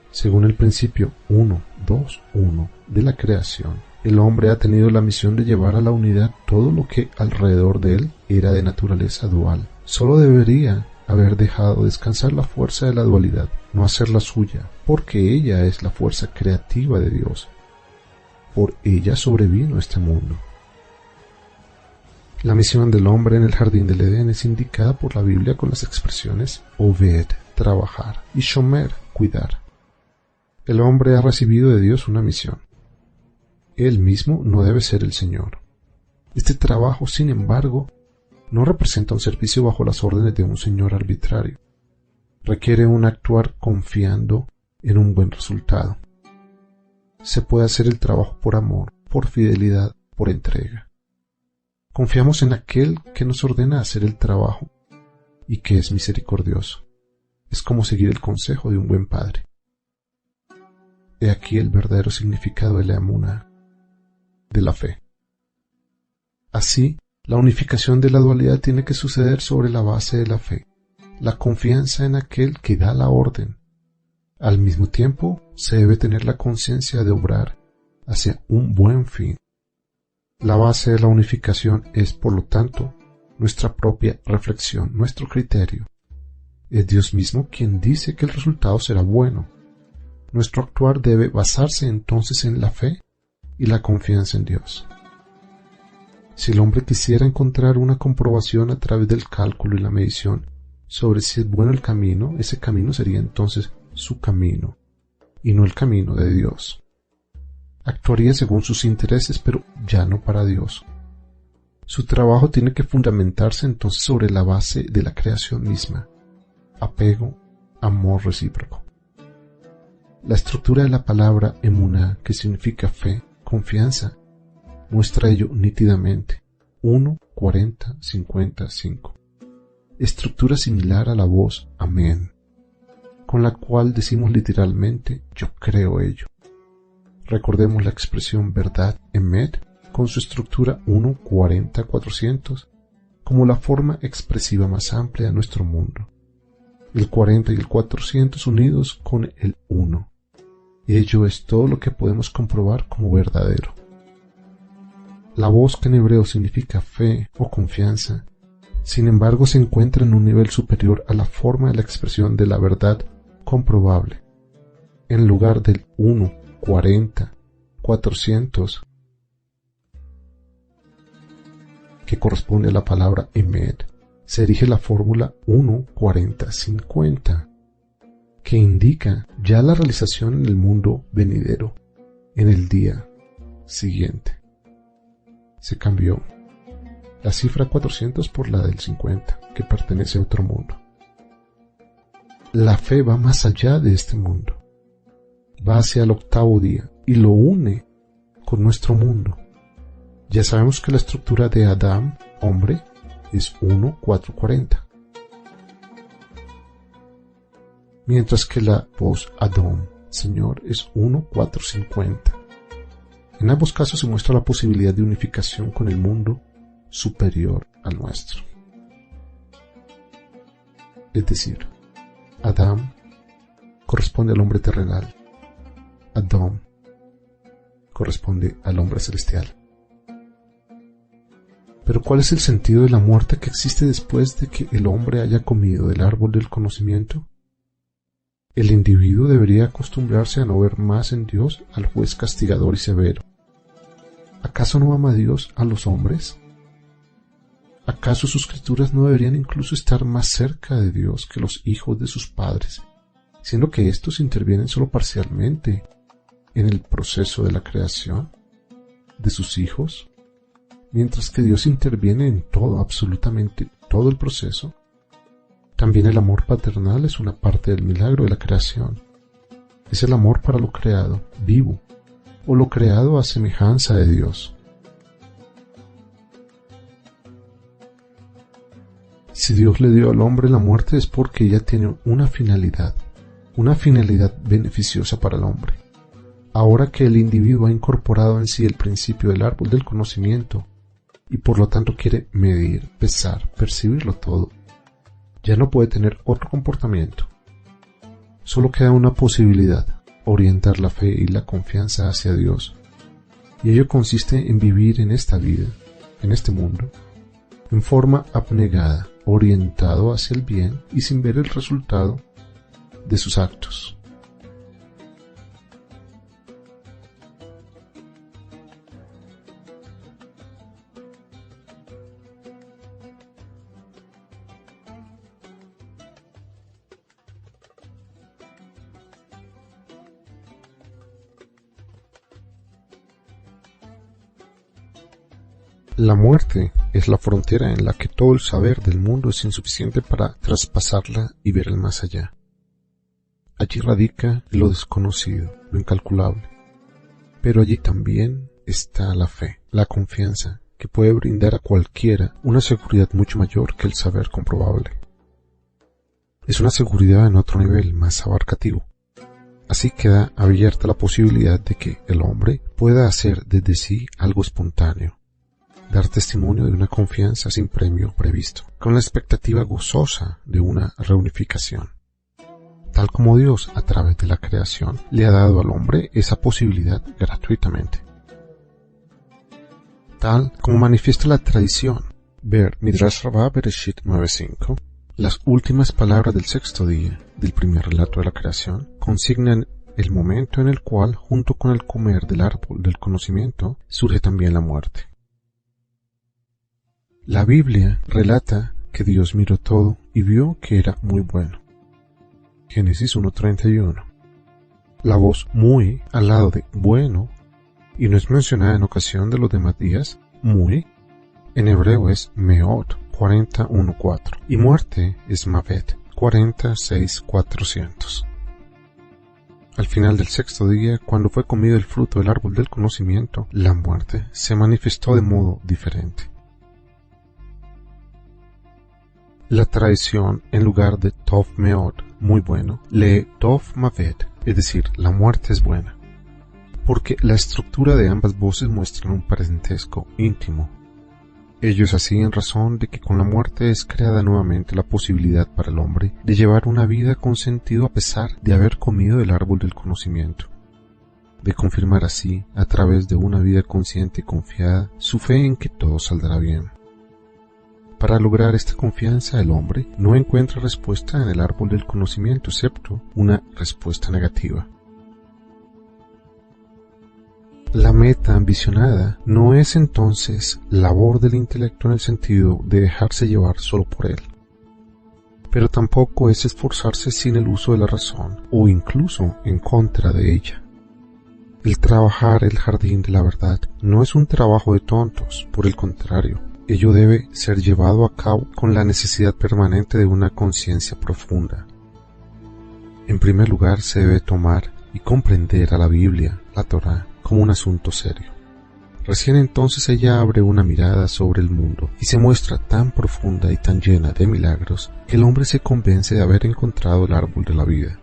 Speaker 1: Según el principio 1-2-1 de la creación, el hombre ha tenido la misión de llevar a la unidad todo lo que alrededor de él era de naturaleza dual. Solo debería haber dejado descansar la fuerza de la dualidad, no hacerla suya, porque ella es la fuerza creativa de Dios. Por ella sobrevino este mundo. La misión del hombre en el jardín del Edén es indicada por la Biblia con las expresiones Oved, trabajar, y Shomer, cuidar. El hombre ha recibido de Dios una misión. Él mismo no debe ser el Señor. Este trabajo, sin embargo, no representa un servicio bajo las órdenes de un Señor arbitrario. Requiere un actuar confiando en un buen resultado. Se puede hacer el trabajo por amor, por fidelidad, por entrega. Confiamos en aquel que nos ordena hacer el trabajo y que es misericordioso. Es como seguir el consejo de un buen padre. He aquí el verdadero significado de la emuná, de la fe. Así, la unificación de la dualidad tiene que suceder sobre la base de la fe, la confianza en aquel que da la orden. Al mismo tiempo, se debe tener la conciencia de obrar hacia un buen fin. La base de la unificación es, por lo tanto, nuestra propia reflexión, nuestro criterio. Es Dios mismo quien dice que el resultado será bueno. Nuestro actuar debe basarse entonces en la fe y la confianza en Dios. Si el hombre quisiera encontrar una comprobación a través del cálculo y la medición sobre si es bueno el camino, ese camino sería entonces su camino, y no el camino de Dios. Actuaría según sus intereses, pero ya no para Dios. Su trabajo tiene que fundamentarse entonces sobre la base de la creación misma, apego, amor recíproco. La estructura de la palabra emuná, que significa fe, confianza, muestra ello nítidamente. 1:40-55. Estructura similar a la voz amén, con la cual decimos literalmente yo creo ello. Recordemos la expresión verdad emet con su estructura 1:40-400 como la forma expresiva más amplia de nuestro mundo. El 40 y el 400 unidos con el 1. Y ello es todo lo que podemos comprobar como verdadero. La voz, que en hebreo significa fe o confianza, sin embargo se encuentra en un nivel superior a la forma de la expresión de la verdad comprobable. En lugar del 1, 40, 400, que corresponde a la palabra emet, se erige la fórmula 1, 40, 50, que indica ya la realización en el mundo venidero, en el día siguiente. Se cambió la cifra 400 por la del 50, que pertenece a otro mundo. La fe va más allá de este mundo, va hacia el octavo día y lo une con nuestro mundo. Ya sabemos que la estructura de Adam, hombre, es 1, 4, 40. Mientras que la voz Adón, Señor, es 1, 4, 50. En ambos casos se muestra la posibilidad de unificación con el mundo superior al nuestro. Es decir, Adam corresponde al hombre terrenal, Adón corresponde al hombre celestial. Pero ¿cuál es el sentido de la muerte que existe después de que el hombre haya comido del árbol del conocimiento? El individuo debería acostumbrarse a no ver más en Dios al juez castigador y severo. ¿Acaso no ama Dios a los hombres? ¿Acaso sus criaturas no deberían incluso estar más cerca de Dios que los hijos de sus padres, siendo que estos intervienen solo parcialmente en el proceso de la creación de sus hijos, mientras que Dios interviene en todo, absolutamente todo el proceso? También el amor paternal es una parte del milagro de la creación. Es el amor para lo creado, vivo, o lo creado a semejanza de Dios. Si Dios le dio al hombre la muerte es porque ella tiene una finalidad beneficiosa para el hombre. Ahora que el individuo ha incorporado en sí el principio del árbol del conocimiento y por lo tanto quiere medir, pesar, percibirlo todo, ya no puede tener otro comportamiento. Solo queda una posibilidad: orientar la fe y la confianza hacia Dios. Y ello consiste en vivir en esta vida, en este mundo, en forma abnegada, orientado hacia el bien y sin ver el resultado de sus actos. La muerte es la frontera en la que todo el saber del mundo es insuficiente para traspasarla y ver el más allá. Allí radica lo desconocido, lo incalculable. Pero allí también está la fe, la confianza, que puede brindar a cualquiera una seguridad mucho mayor que el saber comprobable. Es una seguridad en otro nivel más abarcativo. Así queda abierta la posibilidad de que el hombre pueda hacer desde sí algo espontáneo, dar testimonio de una confianza sin premio previsto, con la expectativa gozosa de una reunificación. Tal como Dios, a través de la creación, le ha dado al hombre esa posibilidad gratuitamente. Tal como manifiesta la tradición, ver Midrash Rabbah Bereshit 9.5, las últimas palabras del sexto día del primer relato de la creación consignan el momento en el cual, junto con el comer del árbol del conocimiento, surge también la muerte. La Biblia relata que Dios miró todo y vio que era muy bueno. Génesis 1:31. La voz muy al lado de bueno, y no es mencionada en ocasión de los demás días, muy, en hebreo es meot 40:1-4, y muerte es mavet 46:400. Al final del sexto día, cuando fue comido el fruto del árbol del conocimiento, la muerte se manifestó de modo diferente. La tradición, en lugar de Tov Meot, muy bueno, lee Tov Mavet, es decir, la muerte es buena, porque la estructura de ambas voces muestran un parentesco íntimo. Ello es así en razón de que con la muerte es creada nuevamente la posibilidad para el hombre de llevar una vida con sentido a pesar de haber comido del árbol del conocimiento, de confirmar así, a través de una vida consciente y confiada, su fe en que todo saldrá bien. Para lograr esta confianza, el hombre no encuentra respuesta en el árbol del conocimiento, excepto una respuesta negativa. La meta ambicionada no es entonces labor del intelecto en el sentido de dejarse llevar solo por él, pero tampoco es esforzarse sin el uso de la razón o incluso en contra de ella. El trabajar el jardín de la verdad no es un trabajo de tontos, por el contrario, ello debe ser llevado a cabo con la necesidad permanente de una conciencia profunda. En primer lugar, se debe tomar y comprender a la Biblia, la Torá, como un asunto serio. Recién entonces ella abre una mirada sobre el mundo y se muestra tan profunda y tan llena de milagros que el hombre se convence de haber encontrado el árbol de la vida.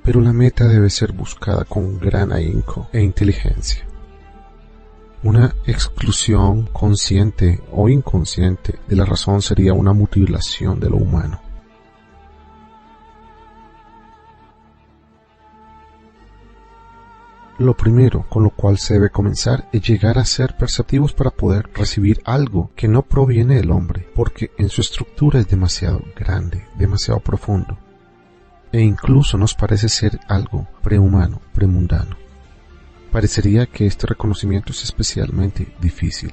Speaker 1: Pero la meta debe ser buscada con gran ahínco e inteligencia. Una exclusión consciente o inconsciente de la razón sería una mutilación de lo humano. Lo primero con lo cual se debe comenzar es llegar a ser perceptivos para poder recibir algo que no proviene del hombre, porque en su estructura es demasiado grande, demasiado profundo, e incluso nos parece ser algo prehumano, premundano. Parecería que este reconocimiento es especialmente difícil.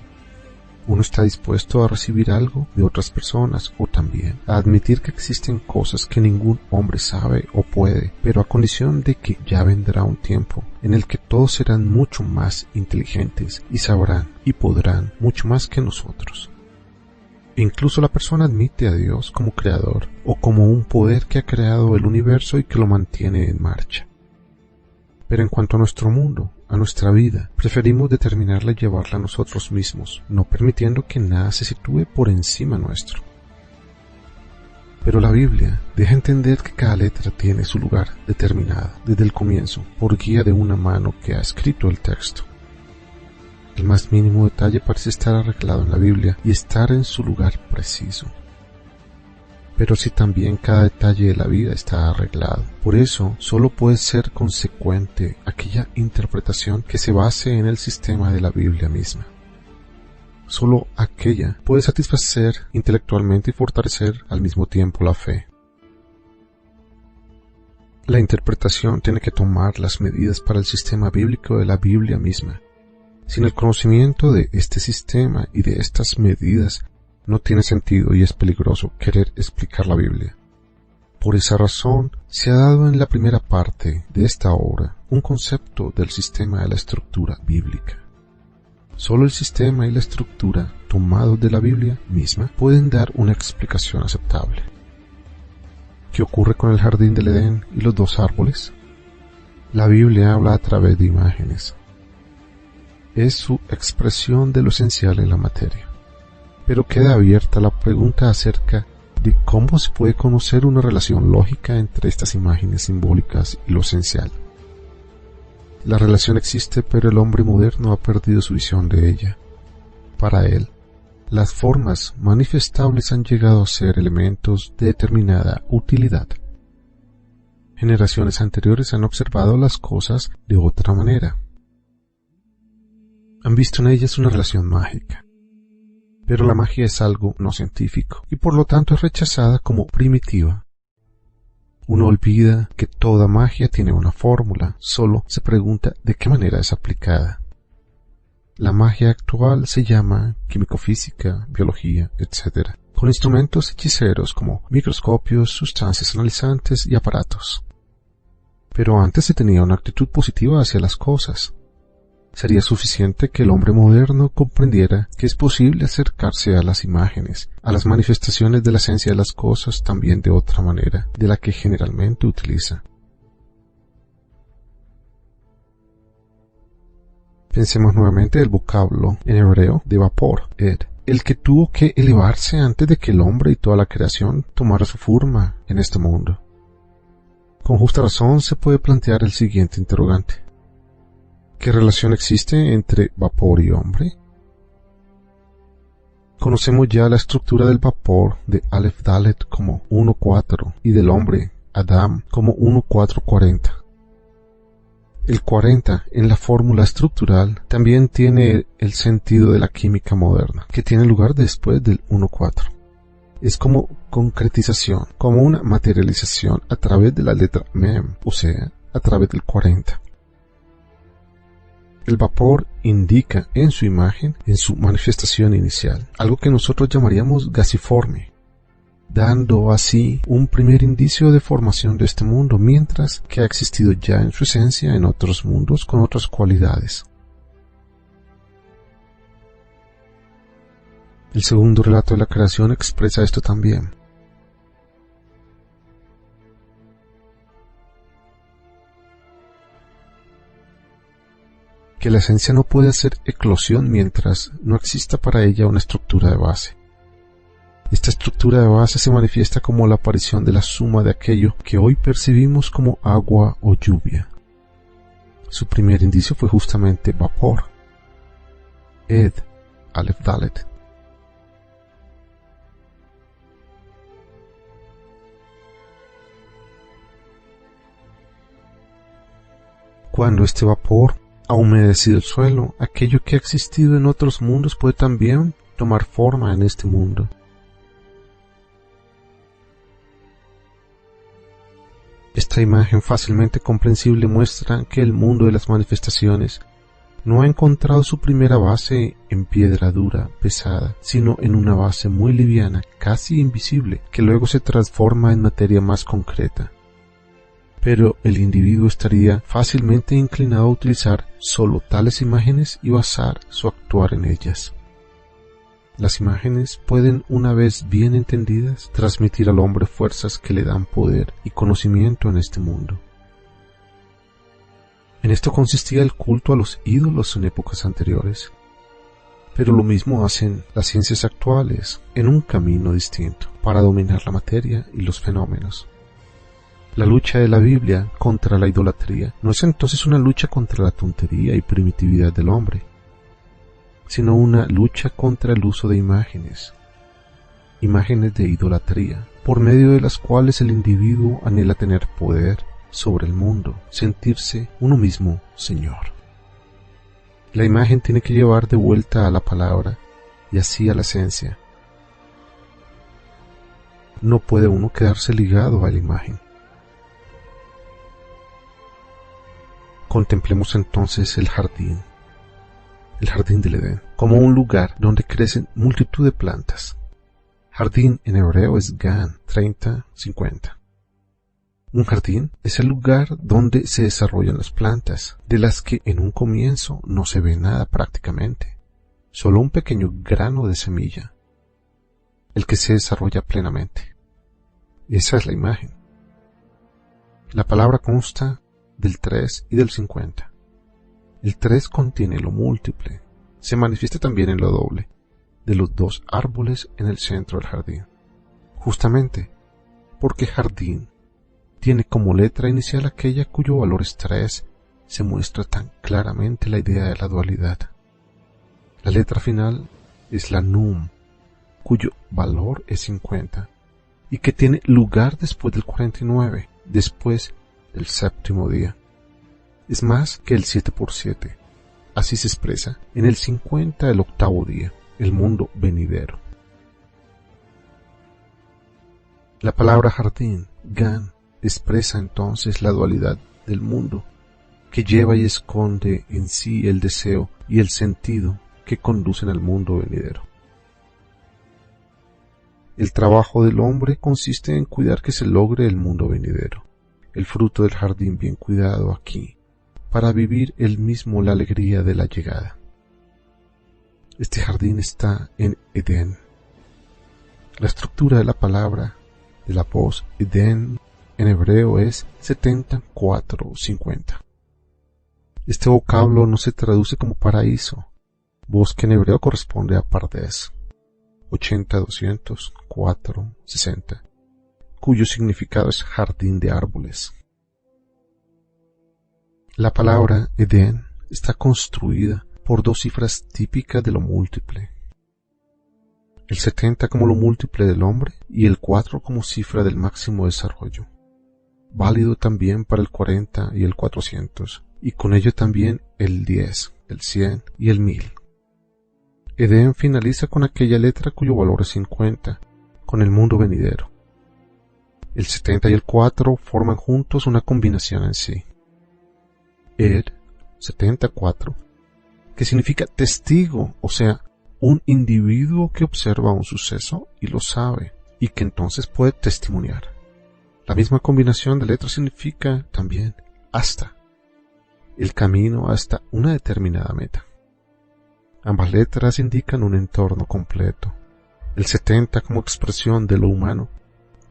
Speaker 1: Uno está dispuesto a recibir algo de otras personas o también a admitir que existen cosas que ningún hombre sabe o puede, pero a condición de que ya vendrá un tiempo en el que todos serán mucho más inteligentes y sabrán y podrán mucho más que nosotros. Incluso la persona admite a Dios como creador o como un poder que ha creado el universo y que lo mantiene en marcha. Pero en cuanto a nuestro mundo, a nuestra vida, preferimos determinarla y llevarla a nosotros mismos, no permitiendo que nada se sitúe por encima nuestro. Pero la Biblia deja entender que cada letra tiene su lugar determinado desde el comienzo, por guía de una mano que ha escrito el texto. El más mínimo detalle parece estar arreglado en la Biblia y estar en su lugar preciso. Pero si también cada detalle de la vida está arreglado, por eso solo puede ser consecuente aquella interpretación que se base en el sistema de la Biblia misma. Solo aquella puede satisfacer intelectualmente y fortalecer al mismo tiempo la fe. La interpretación tiene que tomar las medidas para el sistema bíblico de la Biblia misma. Sin el conocimiento de este sistema y de estas medidas, no tiene sentido y es peligroso querer explicar la Biblia. Por esa razón, se ha dado en la primera parte de esta obra un concepto del sistema de la estructura bíblica. Solo el sistema y la estructura tomados de la Biblia misma pueden dar una explicación aceptable. ¿Qué ocurre con el jardín del Edén y los dos árboles? La Biblia habla a través de imágenes. Es su expresión de lo esencial en la materia. Pero queda abierta la pregunta acerca de cómo se puede conocer una relación lógica entre estas imágenes simbólicas y lo esencial. La relación existe, pero el hombre moderno ha perdido su visión de ella. Para él, las formas manifestables han llegado a ser elementos de determinada utilidad. Generaciones anteriores han observado las cosas de otra manera. Han visto en ellas una relación mágica. Pero la magia es algo no científico y por lo tanto es rechazada como primitiva. Uno olvida que toda magia tiene una fórmula, solo se pregunta de qué manera es aplicada. La magia actual se llama químico-física, biología, etc., con instrumentos hechiceros como microscopios, sustancias analizantes y aparatos. Pero antes se tenía una actitud positiva hacia las cosas. Sería suficiente que el hombre moderno comprendiera que es posible acercarse a las imágenes, a las manifestaciones de la esencia de las cosas también de otra manera, de la que generalmente utiliza. Pensemos nuevamente el vocablo en hebreo de vapor, ed, el que tuvo que elevarse antes de que el hombre y toda la creación tomara su forma en este mundo. Con justa razón se puede plantear el siguiente interrogante. ¿Qué relación existe entre vapor y hombre? Conocemos ya la estructura del vapor de Aleph Dalet como 1,4 y del hombre, Adam, como 1,4,40. El 40 en la fórmula estructural también tiene el sentido de la química moderna, que tiene lugar después del 1,4. Es como concretización, como una materialización a través de la letra Mem, o sea, a través del 40. El vapor indica en su imagen, en su manifestación inicial, algo que nosotros llamaríamos gasiforme, dando así un primer indicio de formación de este mundo, mientras que ha existido ya en su esencia en otros mundos con otras cualidades. El segundo relato de la creación expresa esto también. Que la esencia no puede hacer eclosión mientras no exista para ella una estructura de base. Esta estructura de base se manifiesta como la aparición de la suma de aquello que hoy percibimos como agua o lluvia. Su primer indicio fue justamente vapor. Ed, Aleph Dalet. Cuando este vapor ha humedecido el suelo, aquello que ha existido en otros mundos puede también tomar forma en este mundo. Esta imagen fácilmente comprensible muestra que el mundo de las manifestaciones no ha encontrado su primera base en piedra dura, pesada, sino en una base muy liviana, casi invisible, que luego se transforma en materia más concreta. Pero el individuo estaría fácilmente inclinado a utilizar solo tales imágenes y basar su actuar en ellas. Las imágenes pueden, una vez bien entendidas, transmitir al hombre fuerzas que le dan poder y conocimiento en este mundo. En esto consistía el culto a los ídolos en épocas anteriores. Pero lo mismo hacen las ciencias actuales, en un camino distinto, para dominar la materia y los fenómenos. La lucha de la Biblia contra la idolatría no es entonces una lucha contra la tontería y primitividad del hombre, sino una lucha contra el uso de imágenes de idolatría, por medio de las cuales el individuo anhela tener poder sobre el mundo, sentirse uno mismo Señor. La imagen tiene que llevar de vuelta a la palabra y así a la esencia. No puede uno quedarse ligado a la imagen. Contemplemos entonces el jardín del Edén, como un lugar donde crecen multitud de plantas. Jardín en hebreo es Gan, 30-50. Un jardín es el lugar donde se desarrollan las plantas, de las que en un comienzo no se ve nada prácticamente, solo un pequeño grano de semilla, el que se desarrolla plenamente. Esa es la imagen. La palabra consta del 3 y del 50. El 3 contiene lo múltiple, se manifiesta también en lo doble, de los dos árboles en el centro del jardín. Justamente porque jardín tiene como letra inicial aquella cuyo valor es 3, se muestra tan claramente la idea de la dualidad. La letra final es la Num, cuyo valor es 50, y que tiene lugar después del 49, después del séptimo día. Es más que el 7 por 7. Así se expresa en el 50 del octavo día, el mundo venidero. La palabra jardín, Gan, expresa entonces la dualidad del mundo, que lleva y esconde en sí el deseo y el sentido que conducen al mundo venidero. El trabajo del hombre consiste en cuidar que se logre el mundo venidero, el fruto del jardín bien cuidado aquí, para vivir él mismo la alegría de la llegada. Este jardín está en Edén. La estructura de la palabra, de la voz Edén, en hebreo es 74-50. Este vocablo no se traduce como paraíso, voz que en hebreo corresponde a Pardes, 80-200-4-60, cuyo significado es jardín de árboles. La palabra Edén está construida por dos cifras típicas de lo múltiple. el 70 como lo múltiple del hombre y el 4 como cifra del máximo desarrollo. Válido también para el 40 y el 400, y con ello también el 10, el 100 y el 1000. Edén finaliza con aquella letra cuyo valor es 50, con el mundo venidero. El 70 y el 4 forman juntos una combinación en sí. Ed, 74, que significa testigo, o sea, un individuo que observa un suceso y lo sabe, y que entonces puede testimoniar. La misma combinación de letras significa también hasta, el camino hasta una determinada meta. Ambas letras indican un entorno completo. El 70 como expresión de lo humano,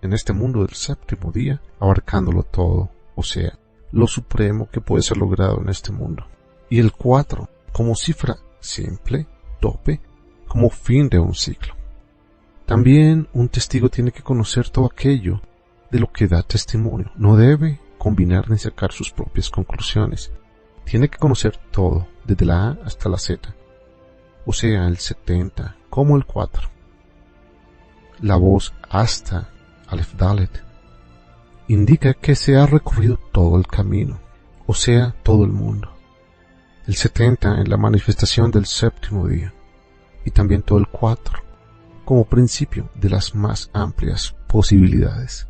Speaker 1: en este mundo del séptimo día, abarcándolo todo, o sea, lo supremo que puede ser logrado en este mundo. Y el 4 como cifra simple, tope, como fin de un ciclo. También un testigo tiene que conocer todo aquello de lo que da testimonio. No debe combinar ni sacar sus propias conclusiones. Tiene que conocer todo, desde la A hasta la Z. O sea, el 70 como el 4. La voz hasta, Aleph Dalet, indica que se ha recorrido todo el camino, o sea, todo el mundo. El 70 en la manifestación del séptimo día, y también todo el 4, como principio de las más amplias posibilidades.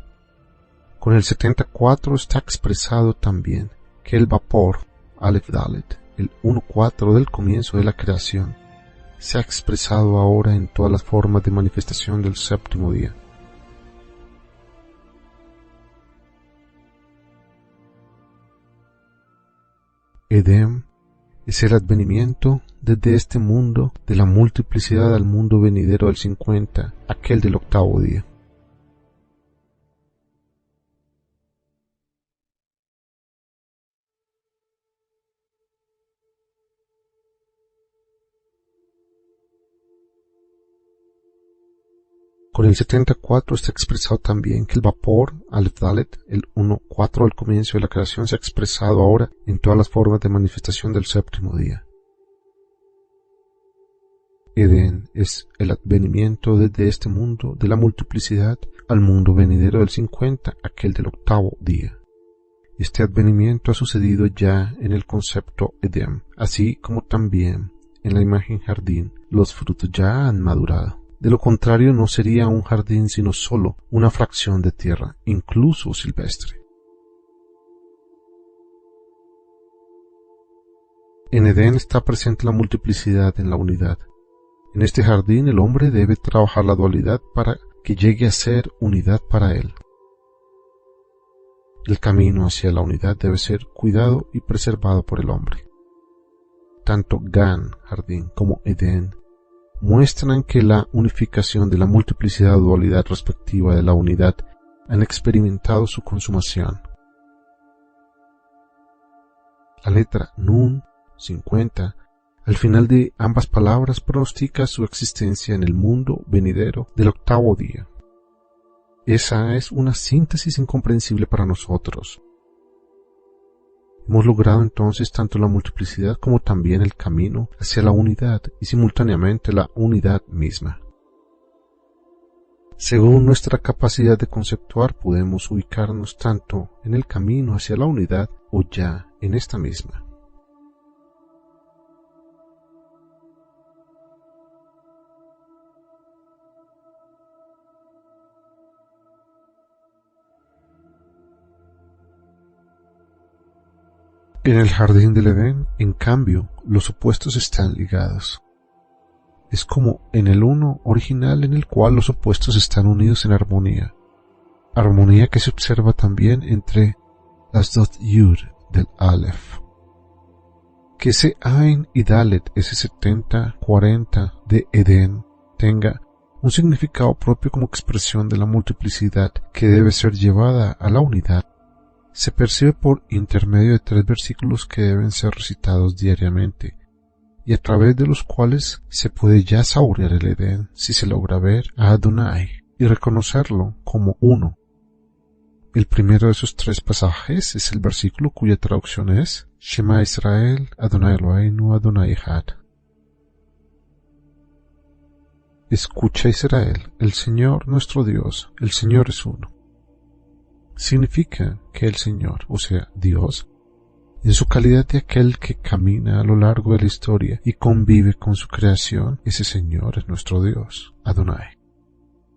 Speaker 1: Con el 74 está expresado también que el vapor, Aleph Dalet, el 1-4 del comienzo de la creación, se ha expresado ahora en todas las formas de manifestación del séptimo día. Edén es el advenimiento desde este mundo de la multiplicidad al mundo venidero del 50, aquel del octavo día. Con el 74 está expresado también que el vapor, Aleph Dalet, el 1-4 al comienzo de la creación, se ha expresado ahora en todas las formas de manifestación del séptimo día. Edén es el advenimiento desde este mundo de la multiplicidad al mundo venidero del 50, aquel del octavo día. Este advenimiento ha sucedido ya en el concepto Edén, así como también en la imagen jardín. Los frutos ya han madurado. De lo contrario no sería un jardín sino solo una fracción de tierra, incluso silvestre. En Edén está presente la multiplicidad en la unidad. En este jardín el hombre debe trabajar la dualidad para que llegue a ser unidad para él. El camino hacia la unidad debe ser cuidado y preservado por el hombre. Tanto Gan, jardín, como Edén muestran que la unificación de la multiplicidad o dualidad respectiva de la unidad han experimentado su consumación. La letra Nun, 50, al final de ambas palabras pronostica su existencia en el mundo venidero del octavo día. Esa es una síntesis incomprensible para nosotros. Hemos logrado entonces tanto la multiplicidad como también el camino hacia la unidad y simultáneamente la unidad misma. Según nuestra capacidad de conceptuar podemos ubicarnos tanto en el camino hacia la unidad o ya en esta misma. En el jardín del Edén, en cambio, los opuestos están ligados. Es como en el uno original en el cual los opuestos están unidos en armonía. Armonía que se observa también entre las dos Yud del Aleph. Que ese Ain y Dalet, ese 70-40 de Edén, tenga un significado propio como expresión de la multiplicidad que debe ser llevada a la unidad, se percibe por intermedio de 3 versículos que deben ser recitados diariamente, y a través de los cuales se puede ya saborear el Edén si se logra ver a Adonai y reconocerlo como uno. El primero de esos 3 pasajes es el versículo cuya traducción es Shema Israel, Adonai Eloheinu, Adonai Echad. Escucha Israel, el Señor nuestro Dios, el Señor es uno. Significa que el Señor, o sea, Dios, en su calidad de aquel que camina a lo largo de la historia y convive con su creación, ese Señor es nuestro Dios, Adonai.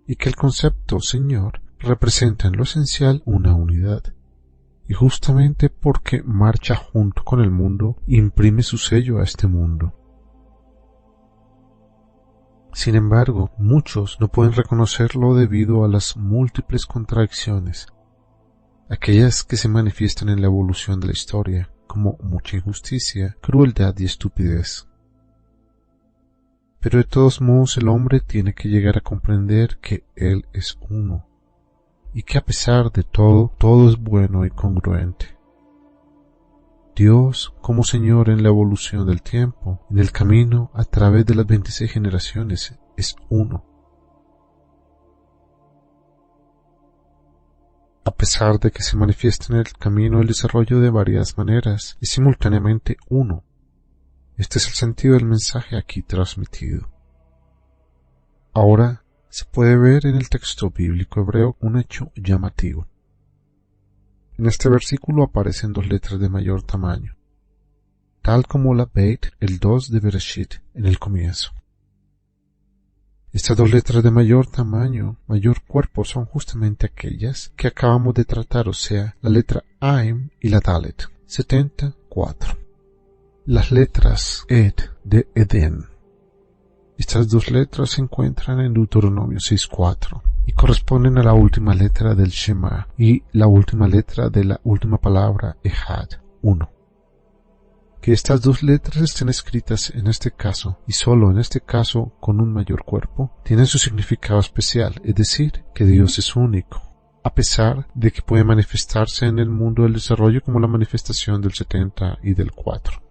Speaker 1: Y que el concepto Señor representa en lo esencial una unidad. Y justamente porque marcha junto con el mundo, imprime su sello a este mundo. Sin embargo, muchos no pueden reconocerlo debido a las múltiples contradicciones, aquellas que se manifiestan en la evolución de la historia, como mucha injusticia, crueldad y estupidez. Pero de todos modos el hombre tiene que llegar a comprender que Él es uno, y que a pesar de todo, todo es bueno y congruente. Dios, como Señor en la evolución del tiempo, en el camino a través de las 26 generaciones, es uno. A pesar de que se manifiesta en el camino el desarrollo de varias maneras, es simultáneamente uno. Este es el sentido del mensaje aquí transmitido. Ahora se puede ver en el texto bíblico hebreo un hecho llamativo. En este versículo aparecen dos letras de mayor tamaño, tal como la Beit, el 2 de Bereshit, en el comienzo. Estas dos letras de mayor tamaño, mayor cuerpo, son justamente aquellas que acabamos de tratar, o sea, la letra Aim y la Dalet, 74. Las letras Ed de Edén. Estas dos letras se encuentran en Deuteronomio 6.4 y corresponden a la última letra del Shema y la última letra de la última palabra Ejad, 1. Que estas dos letras estén escritas en este caso, y solo en este caso con un mayor cuerpo, tienen su significado especial, es decir, que Dios es único, a pesar de que puede manifestarse en el mundo del desarrollo como la manifestación del 70 y del 4.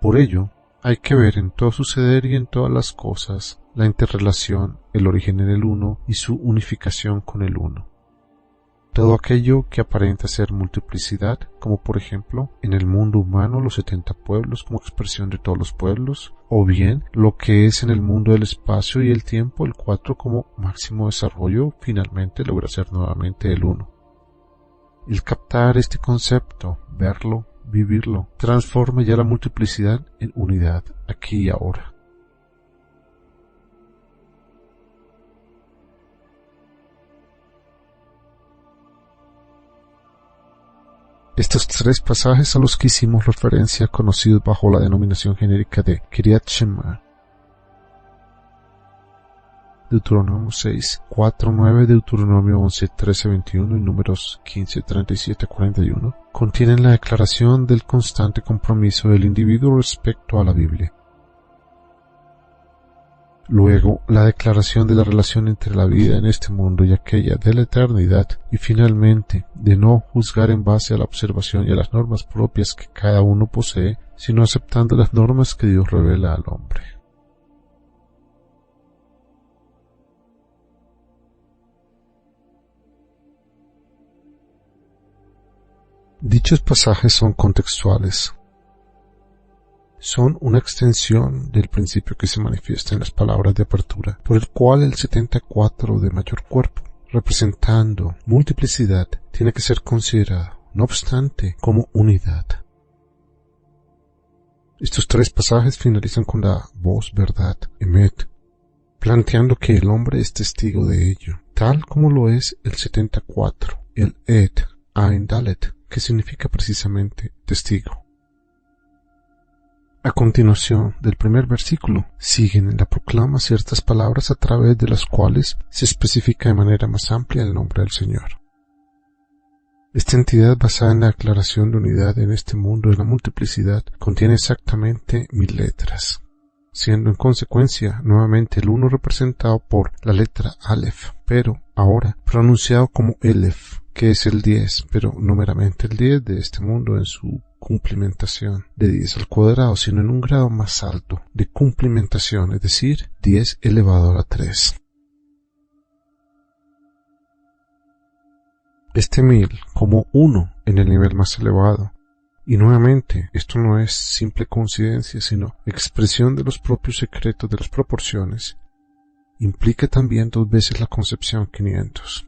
Speaker 1: Por ello, hay que ver en todo suceder y en todas las cosas la interrelación, el origen en el uno y su unificación con el uno. Todo aquello que aparenta ser multiplicidad, como por ejemplo en el mundo humano los 70 pueblos como expresión de todos los pueblos, o bien lo que es en el mundo del espacio y el tiempo el 4 como máximo desarrollo, finalmente logra ser nuevamente el 1. El captar este concepto, verlo, vivirlo, transforma ya la multiplicidad en unidad, aquí y ahora. Estos tres pasajes a los que hicimos referencia, conocidos bajo la denominación genérica de Kiryat Shema, Deuteronomio 6, 4, 9, Deuteronomio 11, 13, 21 y números 15, 37, 41, contienen la declaración del constante compromiso del individuo respecto a la Biblia. Luego, la declaración de la relación entre la vida en este mundo y aquella de la eternidad, y finalmente, de no juzgar en base a la observación y a las normas propias que cada uno posee, sino aceptando las normas que Dios revela al hombre. Dichos pasajes son contextuales. Son una extensión del principio que se manifiesta en las palabras de apertura, por el cual el 74 de mayor cuerpo, representando multiplicidad, tiene que ser considerado, no obstante, como unidad. Estos tres pasajes finalizan con la voz verdad, Emet, planteando que el hombre es testigo de ello, tal como lo es el 74, el Et, Ain Dalet, que significa precisamente testigo. A continuación del primer versículo siguen en la proclama ciertas palabras a través de las cuales se especifica de manera más amplia el nombre del Señor. Esta entidad basada en la declaración de unidad en este mundo de la multiplicidad contiene exactamente 1000 letras, siendo en consecuencia nuevamente el 1 representado por la letra Aleph, pero ahora pronunciado como Elef, que es el 10, pero no meramente el 10 de este mundo en su cumplimentación de 10 al cuadrado, sino en un grado más alto de cumplimentación, es decir, 10 elevado a la 3. Este 1000 como 1 en el nivel más elevado Y nuevamente, esto no es simple coincidencia, sino expresión de los propios secretos de las proporciones. Implica también 2 veces la concepción 500.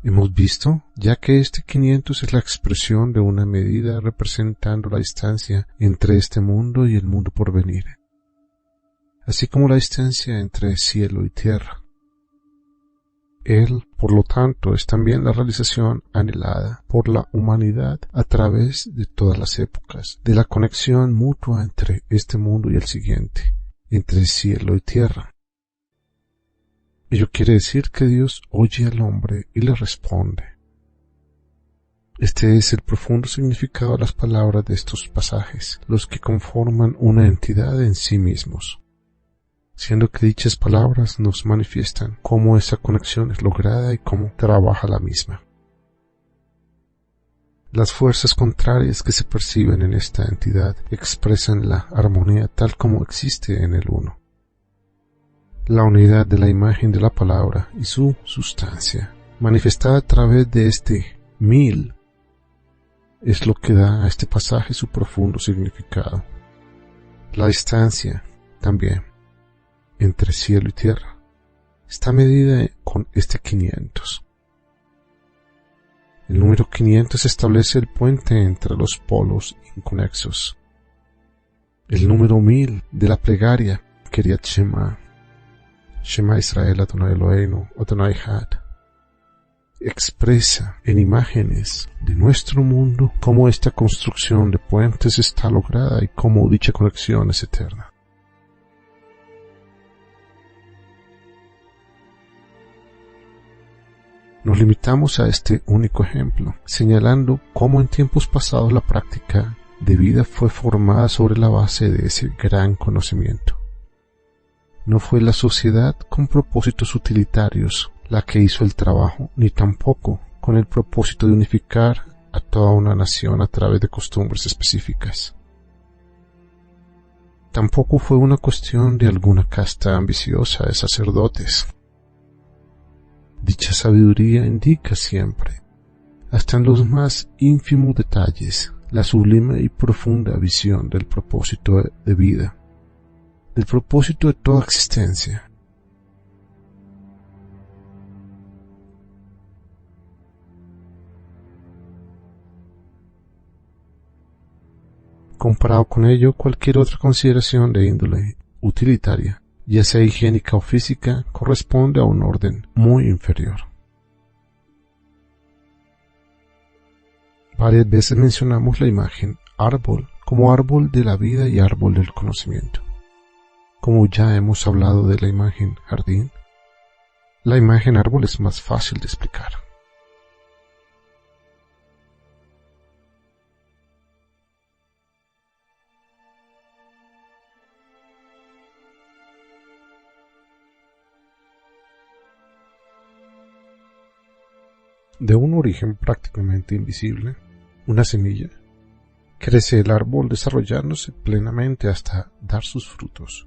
Speaker 1: Hemos visto, ya que este 500 es la expresión de una medida representando la distancia entre este mundo y el mundo por venir, así como la distancia entre cielo y tierra. Él, por lo tanto, es también la realización anhelada por la humanidad a través de todas las épocas, de la conexión mutua entre este mundo y el siguiente, entre cielo y tierra. Ello quiere decir que Dios oye al hombre y le responde. Este es el profundo significado de las palabras de estos pasajes, los que conforman una entidad en sí mismos, siendo que dichas palabras nos manifiestan cómo esa conexión es lograda y cómo trabaja la misma. Las fuerzas contrarias que se perciben en esta entidad expresan la armonía tal como existe en el uno. La unidad de la imagen de la palabra y su sustancia, manifestada a través de este 1000, es lo que da a este pasaje su profundo significado. La distancia, también, entre cielo y tierra, está medida con este 500. El número 500 establece el puente entre los polos inconexos. El número 1000 de la plegaria, Kiryat Shema, Shema Israel Adonai Eloheinu, Adonai Echad, expresa en imágenes de nuestro mundo cómo esta construcción de puentes está lograda y cómo dicha conexión es eterna. Nos limitamos a este único ejemplo, señalando cómo en tiempos pasados la práctica de vida fue formada sobre la base de ese gran conocimiento. No fue la sociedad con propósitos utilitarios la que hizo el trabajo, ni tampoco con el propósito de unificar a toda una nación a través de costumbres específicas. Tampoco fue una cuestión de alguna casta ambiciosa de sacerdotes. Dicha sabiduría indica siempre, hasta en los más ínfimos detalles, la sublime y profunda visión del propósito de vida, del propósito de toda existencia. Comparado con ello, cualquier otra consideración de índole utilitaria, ya sea higiénica o física, corresponde a un orden muy inferior. Varias veces mencionamos la imagen árbol como árbol de la vida y árbol del conocimiento. Como ya hemos hablado de la imagen jardín, la imagen árbol es más fácil de explicar. De un origen prácticamente invisible, una semilla, crece el árbol desarrollándose plenamente hasta dar sus frutos,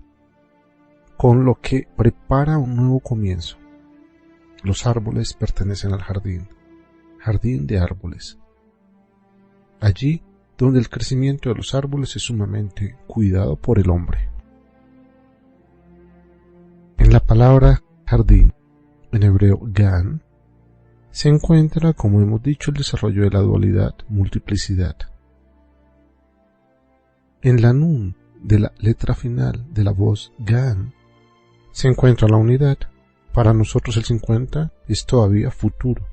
Speaker 1: con lo que prepara un nuevo comienzo. Los árboles pertenecen al jardín de árboles. Allí donde el crecimiento de los árboles es sumamente cuidado por el hombre. En la palabra jardín, en hebreo gan, se encuentra, como hemos dicho, el desarrollo de la dualidad, multiplicidad. En la nun de la letra final de la voz gan se encuentra la unidad. Para nosotros el 50 es todavía futuro.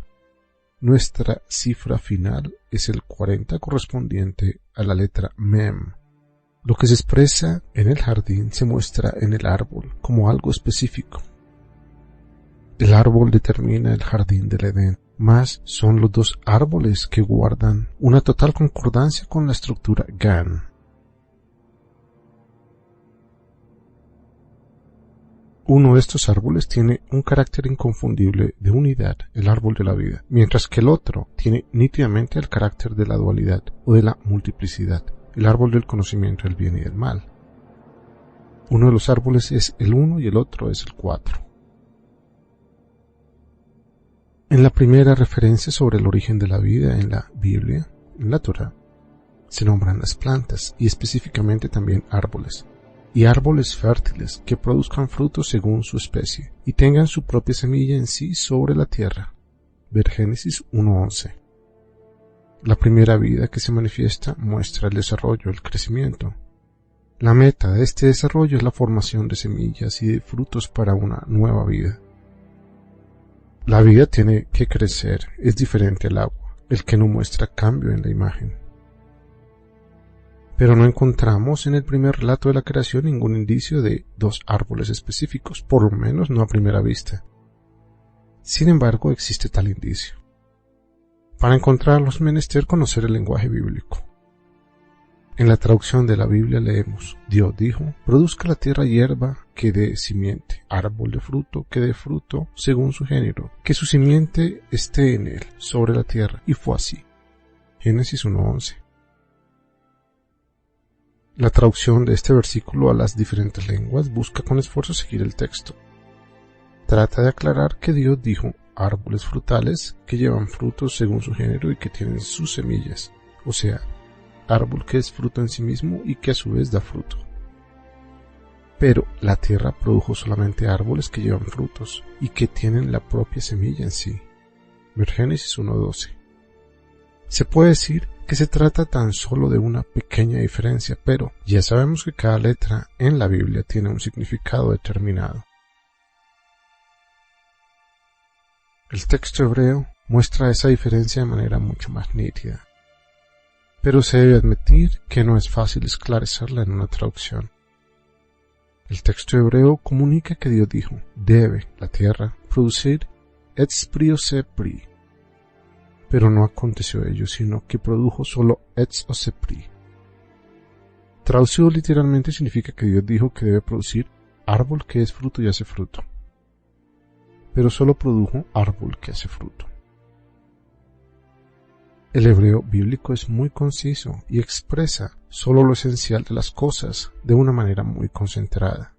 Speaker 1: Nuestra cifra final es el 40 correspondiente a la letra mem. Lo que se expresa en el jardín se muestra en el árbol como algo específico. El árbol determina el jardín del Edén, mas son los dos árboles que guardan una total concordancia con la estructura gan. Uno de estos árboles tiene un carácter inconfundible de unidad, el árbol de la vida, mientras que el otro tiene nítidamente el carácter de la dualidad o de la multiplicidad, el árbol del conocimiento del bien y del mal. Uno de los árboles es el 1 y el otro es el 4. En la primera referencia sobre el origen de la vida en la Biblia, en la Torá, Se nombran las plantas y específicamente también árboles, y árboles fértiles que produzcan frutos según su especie y tengan su propia semilla en sí sobre la tierra. Ver Génesis 1:11. La primera vida que se manifiesta muestra el desarrollo, el crecimiento. La meta de este desarrollo es la formación de semillas y de frutos para una nueva vida. La vida tiene que crecer, es diferente al agua, el que no muestra cambio en la imagen. Pero no encontramos en el primer relato de la creación ningún indicio de dos árboles específicos, por lo menos no a primera vista. Sin embargo, existe tal indicio. Para encontrarlos, menester conocer el lenguaje bíblico. En la traducción de la Biblia leemos: Dios dijo, produzca la tierra hierba que dé simiente, árbol de fruto que dé fruto según su género, que su simiente esté en él, sobre la tierra. Y fue así. Génesis 1:11. La traducción de este versículo a las diferentes lenguas busca con esfuerzo seguir el texto. Trata de aclarar que Dios dijo árboles frutales que llevan frutos según su género y que tienen sus semillas, o sea, árbol que es fruto en sí mismo y que a su vez da fruto. Pero la tierra produjo solamente árboles que llevan frutos y que tienen la propia semilla en sí. Ver Génesis 1:12. Se puede decir que se trata tan solo de una pequeña diferencia, pero ya sabemos que cada letra en la Biblia tiene un significado determinado. El texto hebreo muestra esa diferencia de manera mucho más nítida, pero se debe admitir que no es fácil esclarecerla en una traducción. El texto hebreo comunica que Dios dijo: debe la tierra producir etz pri o se pri, pero no aconteció ello, sino que produjo solo etz o se pri. Traducido literalmente significa que Dios dijo que debe producir árbol que es fruto y hace fruto, pero solo produjo árbol que hace fruto. El hebreo bíblico es muy conciso y expresa solo lo esencial de las cosas de una manera muy concentrada.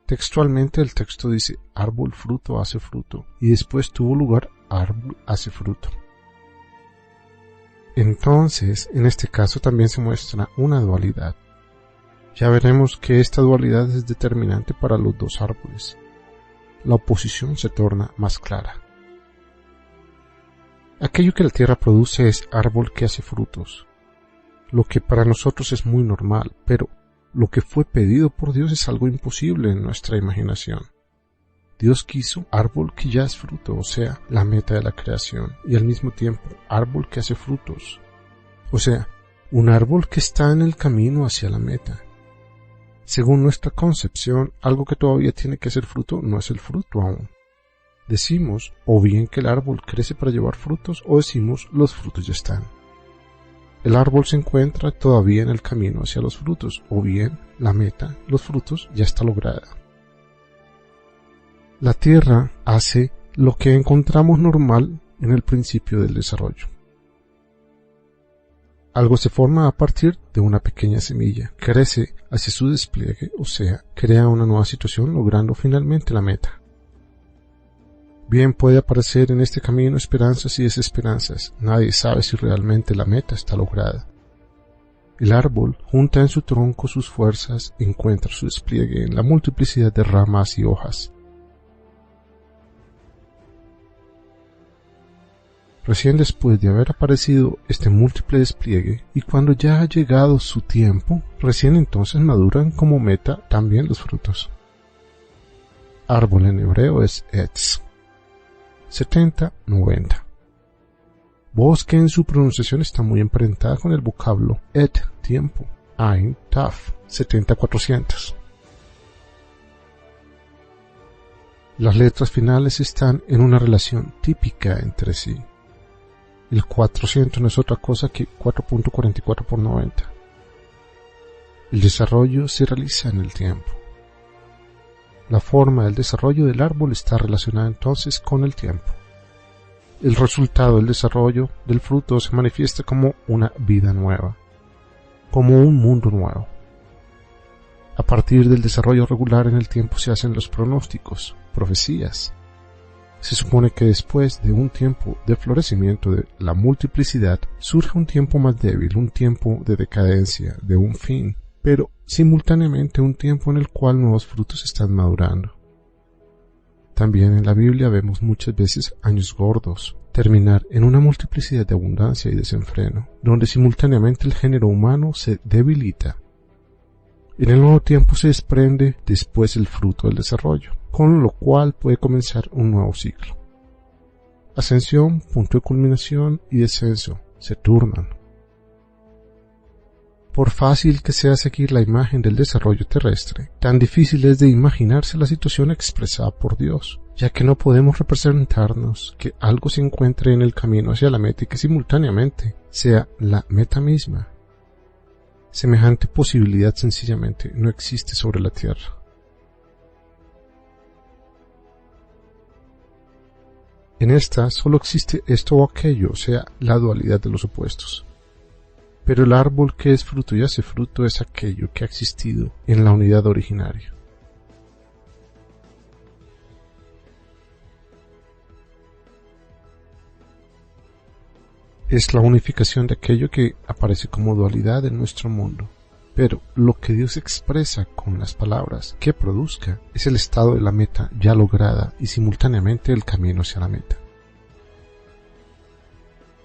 Speaker 1: Textualmente el texto dice árbol fruto hace fruto y después tuvo lugar árbol hace fruto. Entonces, en este caso también se muestra una dualidad. Ya veremos que esta dualidad es determinante para los dos árboles. La oposición se torna más clara. Aquello que la tierra produce es árbol que hace frutos, lo que para nosotros es muy normal, pero lo que fue pedido por Dios es algo imposible en nuestra imaginación. Dios quiso árbol que ya es fruto, o sea, la meta de la creación, y al mismo tiempo árbol que hace frutos, o sea, un árbol que está en el camino hacia la meta. Según nuestra concepción, algo que todavía tiene que ser fruto no es el fruto aún. Decimos o bien que el árbol crece para llevar frutos, o decimos los frutos ya están. El árbol se encuentra todavía en el camino hacia los frutos, o bien la meta, los frutos, ya está lograda. La tierra hace lo que encontramos normal en el principio del desarrollo. Algo se forma a partir de una pequeña semilla, crece hacia su despliegue, o sea, crea una nueva situación logrando finalmente la meta. Bien puede aparecer en este camino esperanzas y desesperanzas, nadie sabe si realmente la meta está lograda. El árbol junta en su tronco sus fuerzas, encuentra su despliegue en la multiplicidad de ramas y hojas. Recién después de haber aparecido este múltiple despliegue, y cuando ya ha llegado su tiempo, recién entonces maduran como meta también los frutos. Árbol en hebreo es etz. 70-90. Voz que en su pronunciación está muy emparentada con el vocablo et, tiempo, ein, taf, 70-400. Las letras finales están en una relación típica entre sí. El 400 no es otra cosa que 4.44 por 90. El desarrollo se realiza en el tiempo. La forma del desarrollo del árbol está relacionada entonces con el tiempo. El resultado del desarrollo del fruto se manifiesta como una vida nueva, como un mundo nuevo. A partir del desarrollo regular en el tiempo se hacen los pronósticos, profecías. Se supone que después de un tiempo de florecimiento de la multiplicidad, surge un tiempo más débil, un tiempo de decadencia, de un fin, pero simultáneamente un tiempo en el cual nuevos frutos están madurando. También en la Biblia vemos muchas veces años gordos, terminar en una multiplicidad de abundancia y desenfreno, donde simultáneamente el género humano se debilita. En el nuevo tiempo se desprende después el fruto del desarrollo, con lo cual puede comenzar un nuevo ciclo. Ascensión, punto de culminación y descenso se turnan. Por fácil que sea seguir la imagen del desarrollo terrestre, tan difícil es de imaginarse la situación expresada por Dios, ya que no podemos representarnos que algo se encuentre en el camino hacia la meta y que simultáneamente sea la meta misma. Semejante posibilidad sencillamente no existe sobre la tierra. En esta solo existe esto o aquello, o sea, la dualidad de los opuestos. Pero el árbol que es fruto y hace fruto es aquello que ha existido en la unidad originaria. Es la unificación de aquello que aparece como dualidad en nuestro mundo. Pero lo que Dios expresa con las palabras que produzca es el estado de la meta ya lograda y simultáneamente el camino hacia la meta.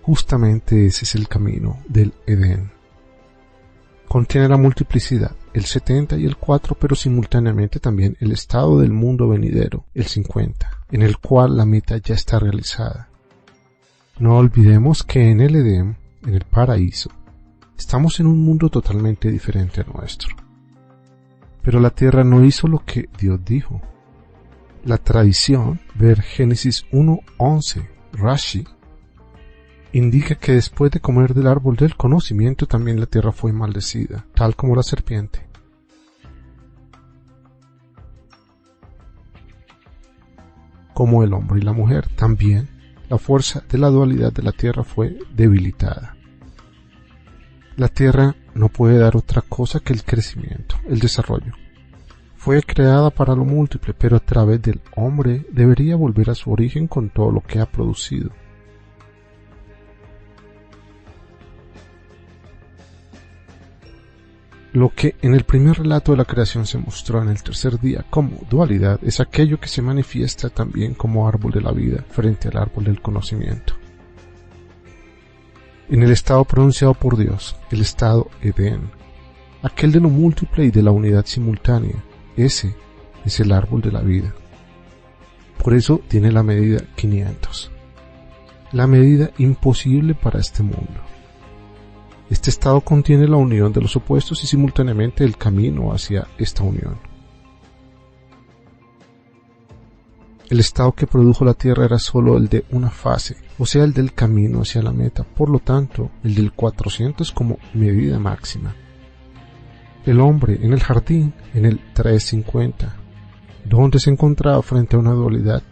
Speaker 1: Justamente ese es el camino del Edén. Contiene la multiplicidad, el 70 y el 4, pero simultáneamente también el estado del mundo venidero, el 50, en el cual la meta ya está realizada. No olvidemos que en el Edén, en el paraíso, estamos en un mundo totalmente diferente al nuestro. Pero la tierra no hizo lo que Dios dijo. La tradición, ver Génesis 1:11, Rashi, indica que después de comer del árbol del conocimiento también la tierra fue maldecida, tal como la serpiente. Como el hombre y la mujer, también la fuerza de la dualidad de la tierra fue debilitada. La tierra no puede dar otra cosa que el crecimiento, el desarrollo. Fue creada para lo múltiple, pero a través del hombre debería volver a su origen con todo lo que ha producido. Lo que en el primer relato de la creación se mostró en el tercer día como dualidad es aquello que se manifiesta también como árbol de la vida frente al árbol del conocimiento. En el estado pronunciado por Dios, el estado Edén, aquel de lo múltiple y de la unidad simultánea, ese es el árbol de la vida. Por eso tiene la medida 500, la medida imposible para este mundo. Este estado contiene la unión de los opuestos y simultáneamente el camino hacia esta unión. El estado que produjo la Tierra era solo el de una fase, o sea, el del camino hacia la meta, por lo tanto, el del 400 como medida máxima. El hombre en el jardín, en el 350, donde se encontraba frente a una dualidad,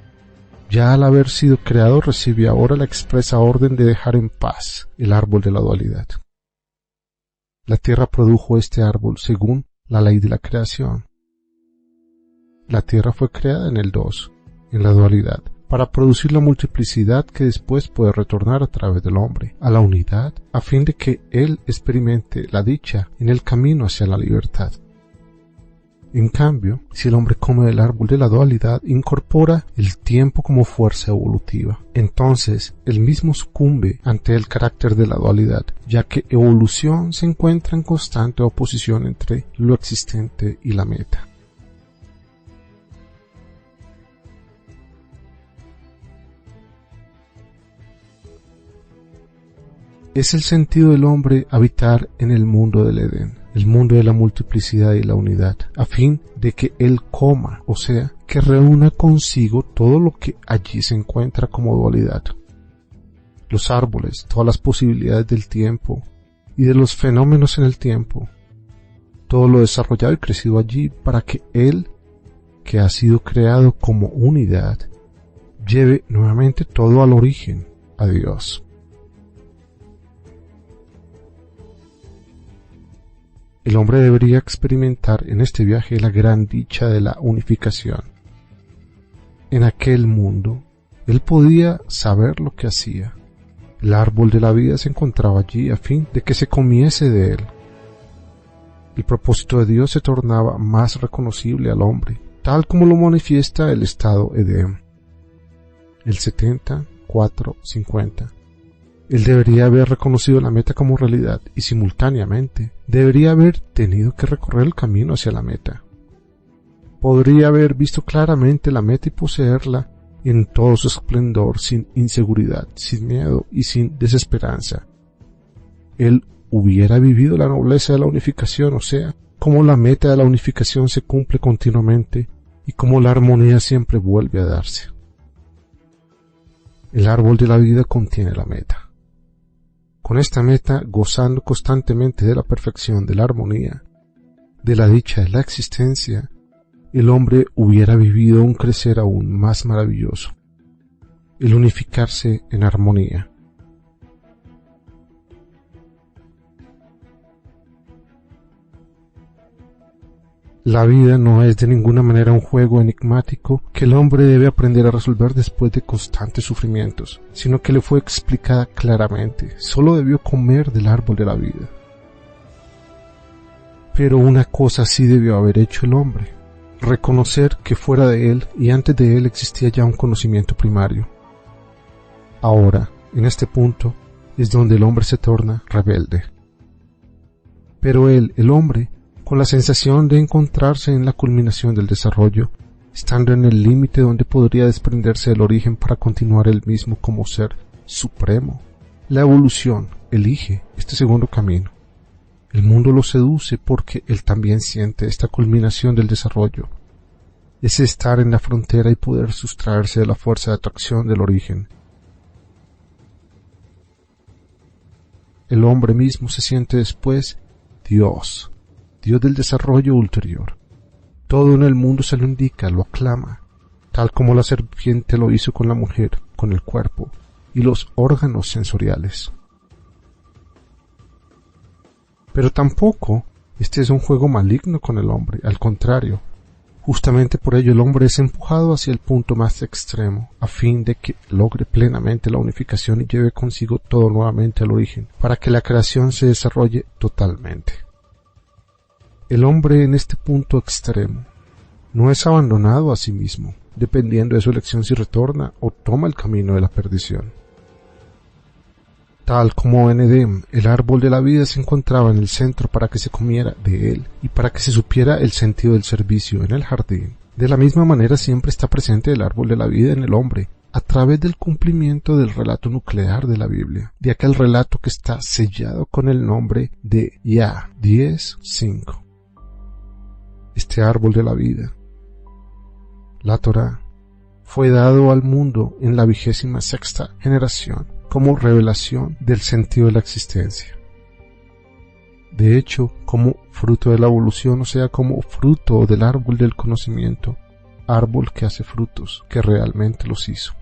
Speaker 1: ya al haber sido creado recibe ahora la expresa orden de dejar en paz el árbol de la dualidad. La tierra produjo este árbol según la ley de la creación. La tierra fue creada en el 2, en la dualidad, para producir la multiplicidad que después puede retornar a través del hombre, a la unidad, a fin de que él experimente la dicha en el camino hacia la libertad. En cambio, si el hombre come del árbol de la dualidad, incorpora el tiempo como fuerza evolutiva. Entonces, él mismo sucumbe ante el carácter de la dualidad, ya que evolución se encuentra en constante oposición entre lo existente y la meta. Es el sentido del hombre habitar en el mundo del Edén, el mundo de la multiplicidad y la unidad, a fin de que él coma, o sea, que reúna consigo todo lo que allí se encuentra como dualidad. Los árboles, todas las posibilidades del tiempo y de los fenómenos en el tiempo, todo lo desarrollado y crecido allí para que él, que ha sido creado como unidad, lleve nuevamente todo al origen, a Dios. El hombre debería experimentar en este viaje la gran dicha de la unificación. En aquel mundo, Él podía saber lo que hacía. El árbol de la vida se encontraba allí a fin de que se comiese de él. El propósito de Dios se tornaba más reconocible al hombre, tal como lo manifiesta el estado Edén. El 70-4-50. Él debería haber reconocido la meta como realidad y simultáneamente debería haber tenido que recorrer el camino hacia la meta. Podría haber visto claramente la meta y poseerla en todo su esplendor, sin inseguridad, sin miedo y sin desesperanza. Él hubiera vivido la nobleza de la unificación, o sea, cómo la meta de la unificación se cumple continuamente y cómo la armonía siempre vuelve a darse. El árbol de la vida contiene la meta. Con esta meta, gozando constantemente de la perfección, de la armonía, de la dicha de la existencia, el hombre hubiera vivido un crecer aún más maravilloso, el unificarse en armonía. La vida no es de ninguna manera un juego enigmático que el hombre debe aprender a resolver después de constantes sufrimientos, sino que le fue explicada claramente. Solo debió comer del árbol de la vida. Pero una cosa sí debió haber hecho el hombre: reconocer que fuera de él y antes de él existía ya un conocimiento primario. Ahora, en este punto, es donde el hombre se torna rebelde. Pero él, el hombre, con la sensación de encontrarse en la culminación del desarrollo, estando en el límite donde podría desprenderse del origen para continuar él mismo como ser supremo, la evolución elige este segundo camino. El mundo lo seduce porque él también siente esta culminación del desarrollo, ese estar en la frontera y poder sustraerse de la fuerza de atracción del origen. El hombre mismo se siente después Dios del desarrollo ulterior. Todo en el mundo se lo indica, lo aclama, tal como la serpiente lo hizo con la mujer, con el cuerpo y los órganos sensoriales. Pero tampoco este es un juego maligno con el hombre, al contrario. Justamente por ello el hombre es empujado hacia el punto más extremo, a fin de que logre plenamente la unificación y lleve consigo todo nuevamente al origen, para que la creación se desarrolle totalmente. El hombre en este punto extremo no es abandonado a sí mismo, dependiendo de su elección si retorna o toma el camino de la perdición. Tal como en Edén, el árbol de la vida se encontraba en el centro para que se comiera de él y para que se supiera el sentido del servicio en el jardín. De la misma manera siempre está presente el árbol de la vida en el hombre, a través del cumplimiento del relato nuclear de la Biblia, de aquel relato que está sellado con el nombre de Ya 10:5. Este árbol de la vida, la Torá, fue dado al mundo en la 26ª generación como revelación del sentido de la existencia. De hecho, como fruto de la evolución, o sea, como fruto del árbol del conocimiento, árbol que hace frutos, que realmente los hizo.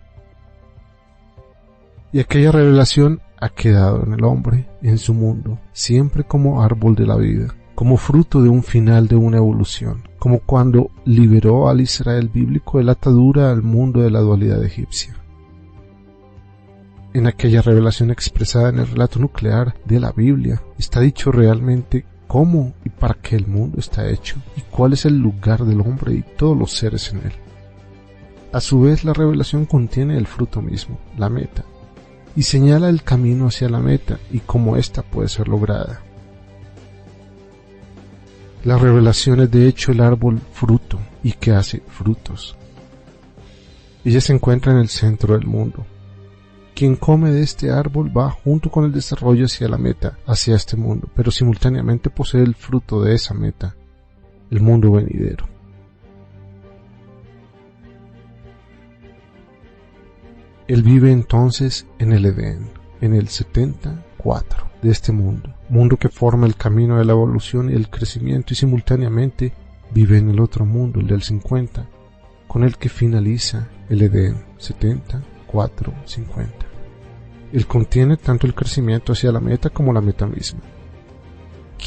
Speaker 1: Y aquella revelación ha quedado en el hombre, en su mundo, siempre como árbol de la vida, como fruto de un final de una evolución, como cuando liberó al Israel bíblico de la atadura al mundo de la dualidad egipcia. En aquella revelación expresada en el relato nuclear de la Biblia, está dicho realmente cómo y para qué el mundo está hecho y cuál es el lugar del hombre y todos los seres en él. A su vez, la revelación contiene el fruto mismo, la meta, y señala el camino hacia la meta y cómo ésta puede ser lograda. La revelación es de hecho el árbol fruto y que hace frutos. Ella se encuentra en el centro del mundo. Quien come de este árbol va junto con el desarrollo hacia la meta, hacia este mundo, pero simultáneamente posee el fruto de esa meta, el mundo venidero. Él vive entonces en el Edén, en el 74 de este mundo que forma el camino de la evolución y el crecimiento, y simultáneamente vive en el otro mundo, el del 50, con el que finaliza el Edén 74-50. Él contiene tanto el crecimiento hacia la meta como la meta misma.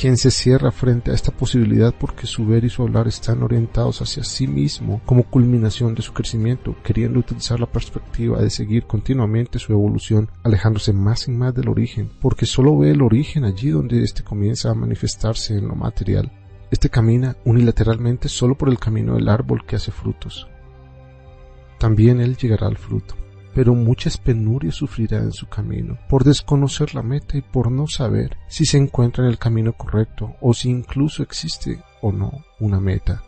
Speaker 1: quien se cierra frente a esta posibilidad porque su ver y su hablar están orientados hacia sí mismo como culminación de su crecimiento, queriendo utilizar la perspectiva de seguir continuamente su evolución, alejándose más y más del origen, porque solo ve el origen allí donde éste comienza a manifestarse en lo material. Este camina unilateralmente solo por el camino del árbol que hace frutos. También él llegará al fruto, pero muchas penurias sufrirá en su camino, por desconocer la meta y por no saber si se encuentra en el camino correcto o si incluso existe o no una meta.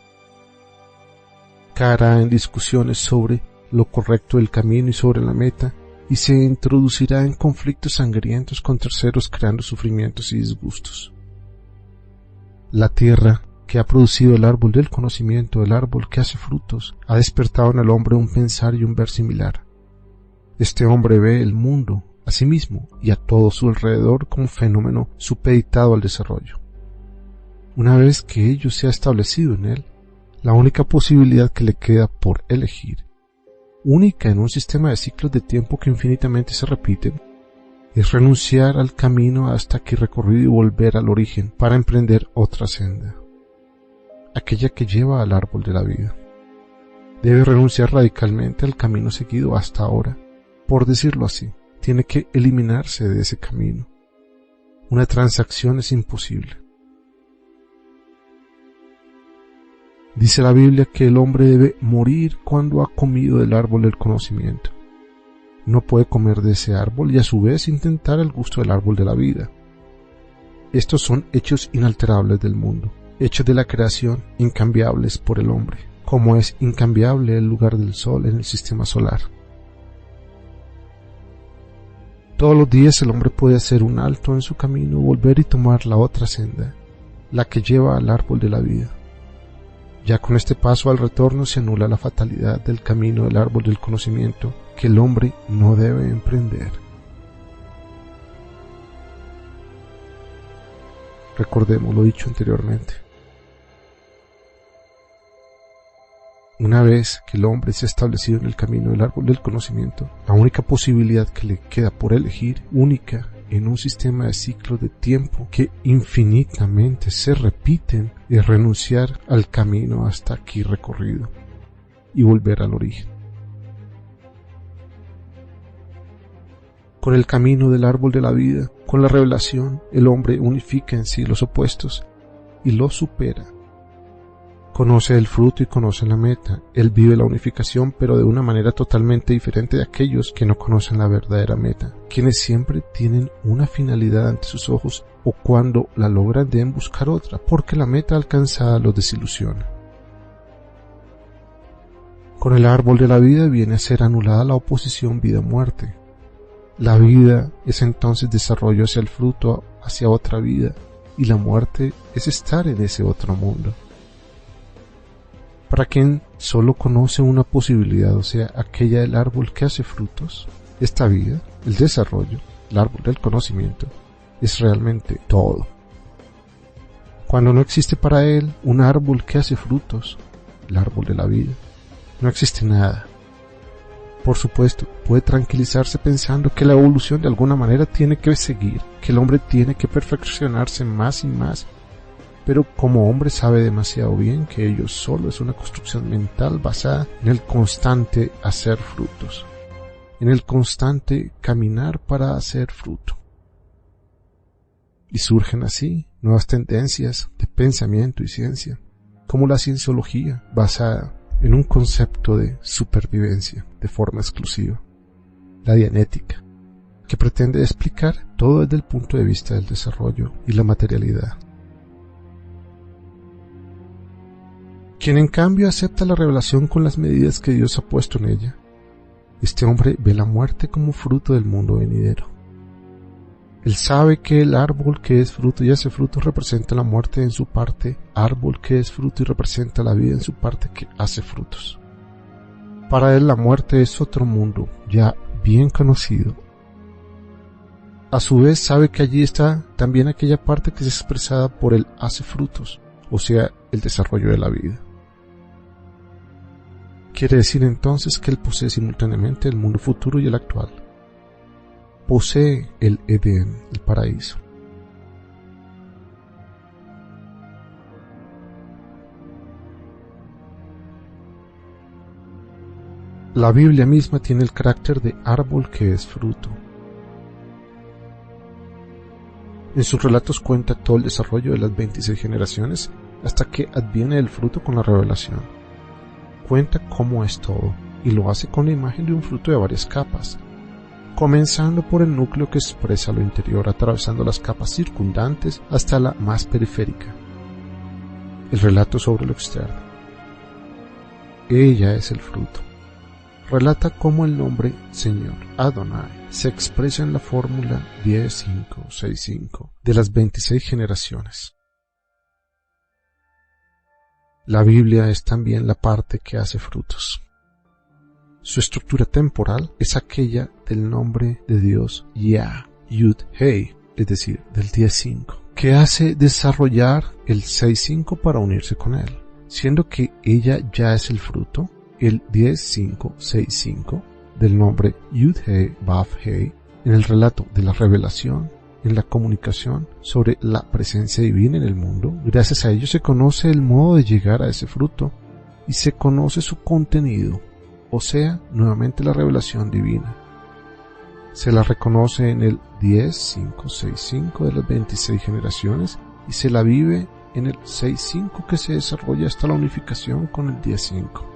Speaker 1: Caerá en discusiones sobre lo correcto del camino y sobre la meta, y se introducirá en conflictos sangrientos con terceros creando sufrimientos y disgustos. La tierra que ha producido el árbol del conocimiento, el árbol que hace frutos, ha despertado en el hombre un pensar y un ver similar. Este hombre ve el mundo, a sí mismo y a todo su alrededor como fenómeno supeditado al desarrollo. Una vez que ello se ha establecido en él, la única posibilidad que le queda por elegir, única en un sistema de ciclos de tiempo que infinitamente se repiten, es renunciar al camino hasta aquí recorrido y volver al origen para emprender otra senda, aquella que lleva al árbol de la vida. Debe renunciar radicalmente al camino seguido hasta ahora. Por decirlo así, tiene que eliminarse de ese camino. Una transacción es imposible. Dice la Biblia que el hombre debe morir cuando ha comido del árbol del conocimiento. No puede comer de ese árbol y a su vez intentar el gusto del árbol de la vida. Estos son hechos inalterables del mundo, hechos de la creación incambiables por el hombre, como es incambiable el lugar del sol en el sistema solar. Todos los días el hombre puede hacer un alto en su camino, volver y tomar la otra senda, la que lleva al árbol de la vida. Ya con este paso al retorno se anula la fatalidad del camino del árbol del conocimiento que el hombre no debe emprender. Recordemos lo dicho anteriormente. Una vez que el hombre se ha establecido en el camino del árbol del conocimiento, la única posibilidad que le queda por elegir, única en un sistema de ciclos de tiempo que infinitamente se repiten, es renunciar al camino hasta aquí recorrido y volver al origen. Con el camino del árbol de la vida, con la revelación, el hombre unifica en sí los opuestos y los supera. Conoce el fruto y conoce la meta. Él vive la unificación, pero de una manera totalmente diferente de aquellos que no conocen la verdadera meta, quienes siempre tienen una finalidad ante sus ojos o cuando la logran deben buscar otra, porque la meta alcanzada los desilusiona. Con el árbol de la vida viene a ser anulada la oposición vida-muerte. La vida es entonces desarrollo hacia el fruto, hacia otra vida, y la muerte es estar en ese otro mundo. Para quien solo conoce una posibilidad, o sea, aquella del árbol que hace frutos, esta vida, el desarrollo, el árbol del conocimiento, es realmente todo. Cuando no existe para él un árbol que hace frutos, el árbol de la vida, no existe nada. Por supuesto, puede tranquilizarse pensando que la evolución de alguna manera tiene que seguir, que el hombre tiene que perfeccionarse más y más, pero como hombre sabe demasiado bien que ello solo es una construcción mental basada en el constante hacer frutos, en el constante caminar para hacer fruto. Y surgen así nuevas tendencias de pensamiento y ciencia, como la cienciología basada en un concepto de supervivencia de forma exclusiva, la dianética, que pretende explicar todo desde el punto de vista del desarrollo y la materialidad. Quien en cambio acepta la revelación con las medidas que Dios ha puesto en ella, este hombre ve la muerte como fruto del mundo venidero. Él sabe que el árbol que es fruto y hace fruto representa la muerte en su parte, árbol que es fruto y representa la vida en su parte que hace frutos. Para él la muerte es otro mundo, ya bien conocido. A su vez sabe que allí está también aquella parte que es expresada por el hace frutos, o sea, el desarrollo de la vida. Quiere decir entonces que él posee simultáneamente el mundo futuro y el actual. Posee el Edén, el paraíso. La Biblia misma tiene el carácter de árbol que es fruto. En sus relatos cuenta todo el desarrollo de las 26 generaciones hasta que adviene el fruto con la revelación. Cuenta cómo es todo y lo hace con la imagen de un fruto de varias capas, comenzando por el núcleo que expresa lo interior, atravesando las capas circundantes hasta la más periférica. El relato sobre lo externo. Ella es el fruto. Relata cómo el nombre Señor, Adonai, se expresa en la fórmula 10-5-6-5 de las 26 generaciones. La Biblia es también la parte que hace frutos. Su estructura temporal es aquella del nombre de Dios Yah, Yud, Hei, es decir, del 10-5, que hace desarrollar el 6-5 para unirse con él, siendo que ella ya es el fruto. El 10-5-6-5 del nombre Yud-Hei, Vav-Hei, en el relato de la revelación, en la comunicación sobre la presencia divina en el mundo. Gracias a ello se conoce el modo de llegar a ese fruto y se conoce su contenido, o sea, nuevamente la revelación divina. Se la reconoce en el 10-5-6-5 de las 26 generaciones y se la vive en el 6-5 que se desarrolla hasta la unificación con el 10-5.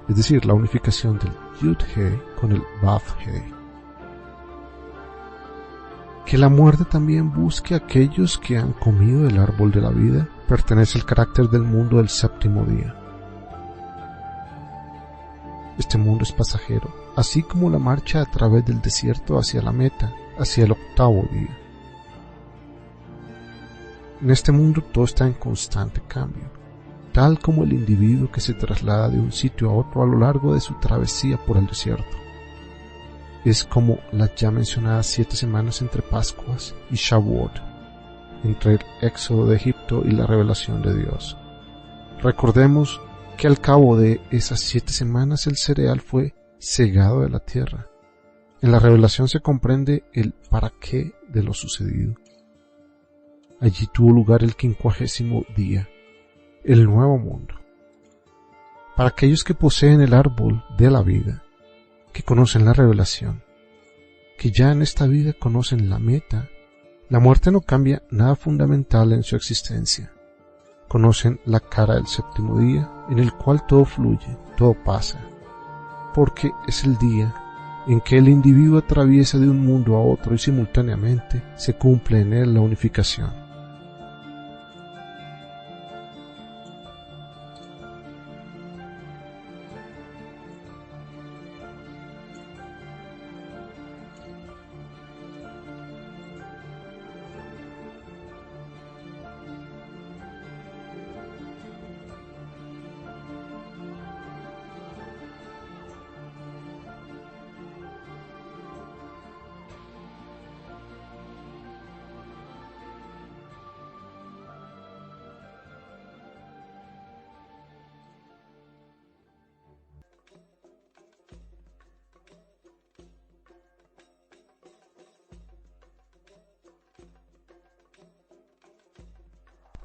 Speaker 1: Es decir, la unificación del Yud-Hei con el Vav-Hei. Que la muerte también busque a aquellos que han comido del árbol de la vida, pertenece al carácter del mundo del séptimo día. Este mundo es pasajero, así como la marcha a través del desierto hacia la meta, hacia el octavo día. En este mundo todo está en constante cambio, tal como el individuo que se traslada de un sitio a otro a lo largo de su travesía por el desierto. Es como las ya mencionadas 7 semanas entre Pascuas y Shavuot, entre el éxodo de Egipto y la revelación de Dios. Recordemos que al cabo de esas 7 semanas el cereal fue cegado de la tierra. En la revelación se comprende el para qué de lo sucedido. Allí tuvo lugar el 50º día, el nuevo mundo. Para aquellos que poseen el árbol de la vida, que conocen la revelación, que ya en esta vida conocen la meta, la muerte no cambia nada fundamental en su existencia. Conocen la cara del séptimo día, en el cual todo fluye, todo pasa, porque es el día en que el individuo atraviesa de un mundo a otro y simultáneamente se cumple en él la unificación.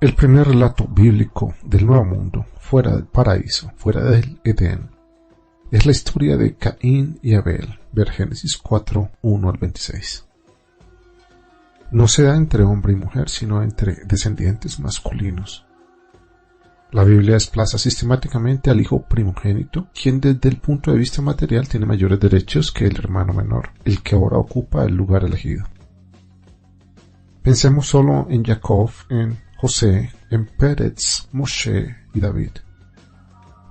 Speaker 1: El primer relato bíblico del Nuevo Mundo, fuera del paraíso, fuera del Edén, es la historia de Caín y Abel, ver Génesis 4, 1 al 26. No se da entre hombre y mujer, sino entre descendientes masculinos. La Biblia desplaza sistemáticamente al hijo primogénito, quien desde el punto de vista material tiene mayores derechos que el hermano menor, el que ahora ocupa el lugar elegido. Pensemos solo en Jacob, en José, en Pérez, Moshe y David.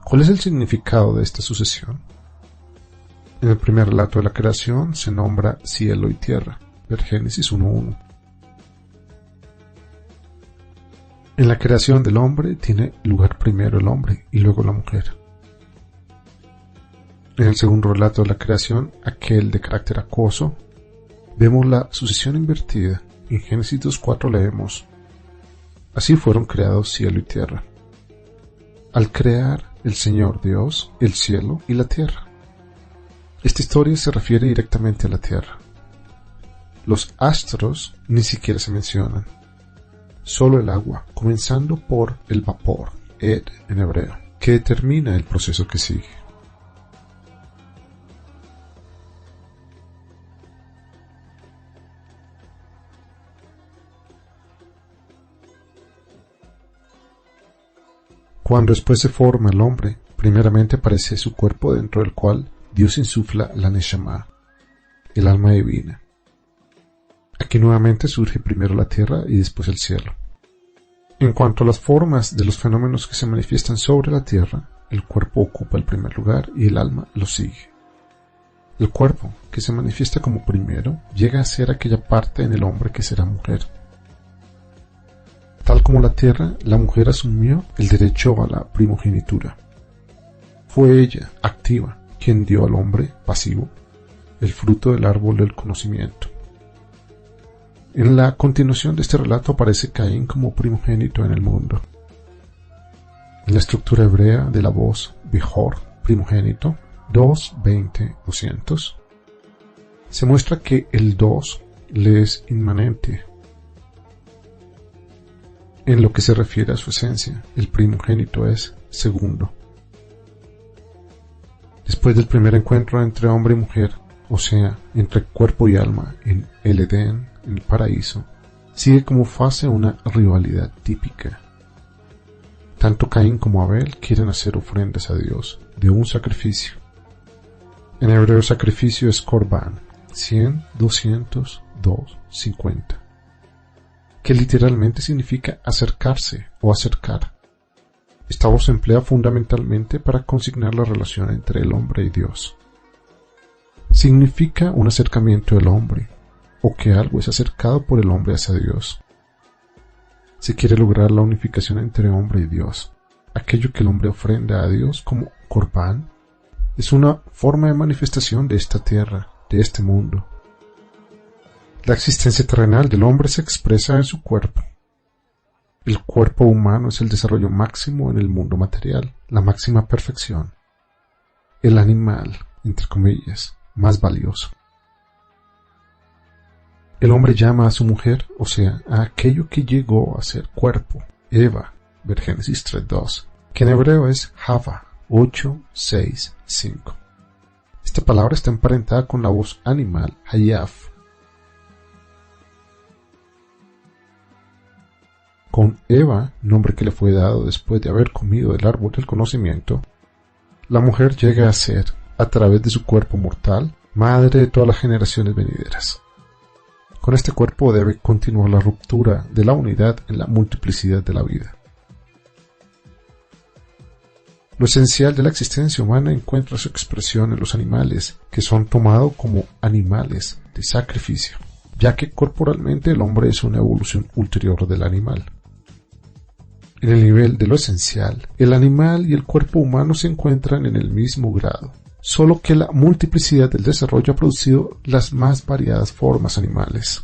Speaker 1: ¿Cuál es el significado de esta sucesión? En el primer relato de la creación se nombra cielo y tierra, ver Génesis 1:1. En la creación del hombre tiene lugar primero el hombre y luego la mujer. En el segundo relato de la creación, aquel de carácter acuoso, vemos la sucesión invertida. En Génesis 2:4 leemos: así fueron creados cielo y tierra. Al crear el Señor Dios, el cielo y la tierra. Esta historia se refiere directamente a la tierra. Los astros ni siquiera se mencionan. Solo el agua, comenzando por el vapor, ed en hebreo, que determina el proceso que sigue. Cuando después se forma el hombre, primeramente aparece su cuerpo dentro del cual Dios insufla la Neshama, el alma divina. Aquí nuevamente surge primero la tierra y después el cielo. En cuanto a las formas de los fenómenos que se manifiestan sobre la tierra, el cuerpo ocupa el primer lugar y el alma lo sigue. El cuerpo, que se manifiesta como primero, llega a ser aquella parte en el hombre que será mujer. Tal como la tierra, la mujer asumió el derecho a la primogenitura. Fue ella, activa, quien dio al hombre, pasivo, el fruto del árbol del conocimiento. En la continuación de este relato aparece Caín como primogénito en el mundo. En la estructura hebrea de la voz Behor, primogénito, 2, 20, 200, se muestra que el 2 le es inmanente. En lo que se refiere a su esencia, el primogénito es segundo. Después del primer encuentro entre hombre y mujer, o sea, entre cuerpo y alma en el Edén, en el paraíso, sigue como fase una rivalidad típica. Tanto Caín como Abel quieren hacer ofrendas a Dios de un sacrificio. En hebreo el sacrificio es Korban, 100, 200, 2, 50, que literalmente significa acercarse o acercar. Esta voz se emplea fundamentalmente para consignar la relación entre el hombre y Dios. Significa un acercamiento del hombre, o que algo es acercado por el hombre hacia Dios. Se quiere lograr la unificación entre hombre y Dios. Aquello que el hombre ofrenda a Dios como Korban es una forma de manifestación de esta tierra, de este mundo. La existencia terrenal del hombre se expresa en su cuerpo. El cuerpo humano es el desarrollo máximo en el mundo material, la máxima perfección. El animal, entre comillas, más valioso. El hombre llama a su mujer, o sea, a aquello que llegó a ser cuerpo, Eva, ver Génesis 3:2, que en hebreo es Hava, 8, 6, 5. Esta palabra está emparentada con la voz animal, Hayaf. Con Eva, nombre que le fue dado después de haber comido del árbol del conocimiento, la mujer llega a ser, a través de su cuerpo mortal, madre de todas las generaciones venideras. Con este cuerpo debe continuar la ruptura de la unidad en la multiplicidad de la vida. Lo esencial de la existencia humana encuentra su expresión en los animales, que son tomados como animales de sacrificio, ya que corporalmente el hombre es una evolución ulterior del animal. En el nivel de lo esencial, el animal y el cuerpo humano se encuentran en el mismo grado, solo que la multiplicidad del desarrollo ha producido las más variadas formas animales.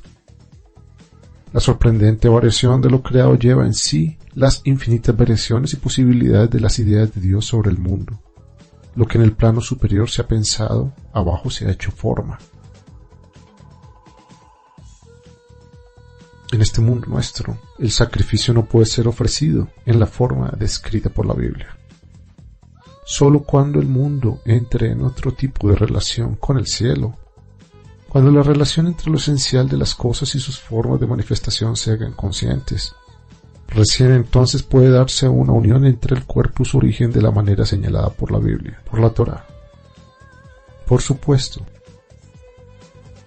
Speaker 1: La sorprendente variación de lo creado lleva en sí las infinitas variaciones y posibilidades de las ideas de Dios sobre el mundo. Lo que en el plano superior se ha pensado, abajo se ha hecho forma. En este mundo nuestro, el sacrificio no puede ser ofrecido en la forma descrita por la Biblia. Solo cuando el mundo entre en otro tipo de relación con el cielo, cuando la relación entre lo esencial de las cosas y sus formas de manifestación se hagan conscientes, recién entonces puede darse una unión entre el cuerpo y su origen de la manera señalada por la Biblia, por la Torá. Por supuesto,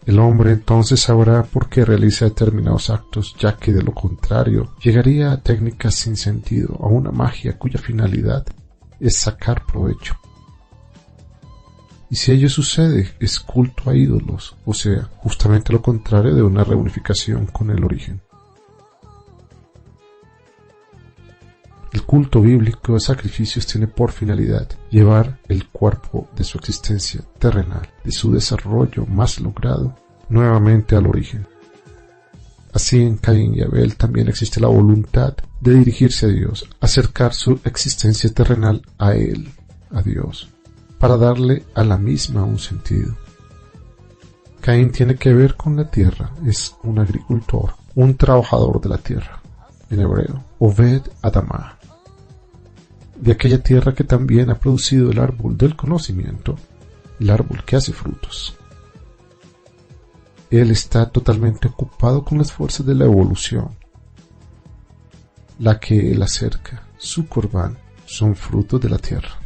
Speaker 1: el hombre entonces sabrá por qué realiza determinados actos, ya que de lo contrario llegaría a técnicas sin sentido, a una magia cuya finalidad es sacar provecho. Y si ello sucede, es culto a ídolos, o sea, justamente lo contrario de una reunificación con el origen. El culto bíblico de sacrificios tiene por finalidad llevar el cuerpo de su existencia terrenal, de su desarrollo más logrado, nuevamente al origen. Así en Caín y Abel también existe la voluntad de dirigirse a Dios, acercar su existencia terrenal a Él, a Dios, para darle a la misma un sentido. Caín tiene que ver con la tierra, es un agricultor, un trabajador de la tierra, en hebreo, Oved Adamah. de aquella tierra que también ha producido el árbol del conocimiento, el árbol que hace frutos. Él está totalmente ocupado con las fuerzas de la evolución. La que él acerca, su corbán, son frutos de la tierra.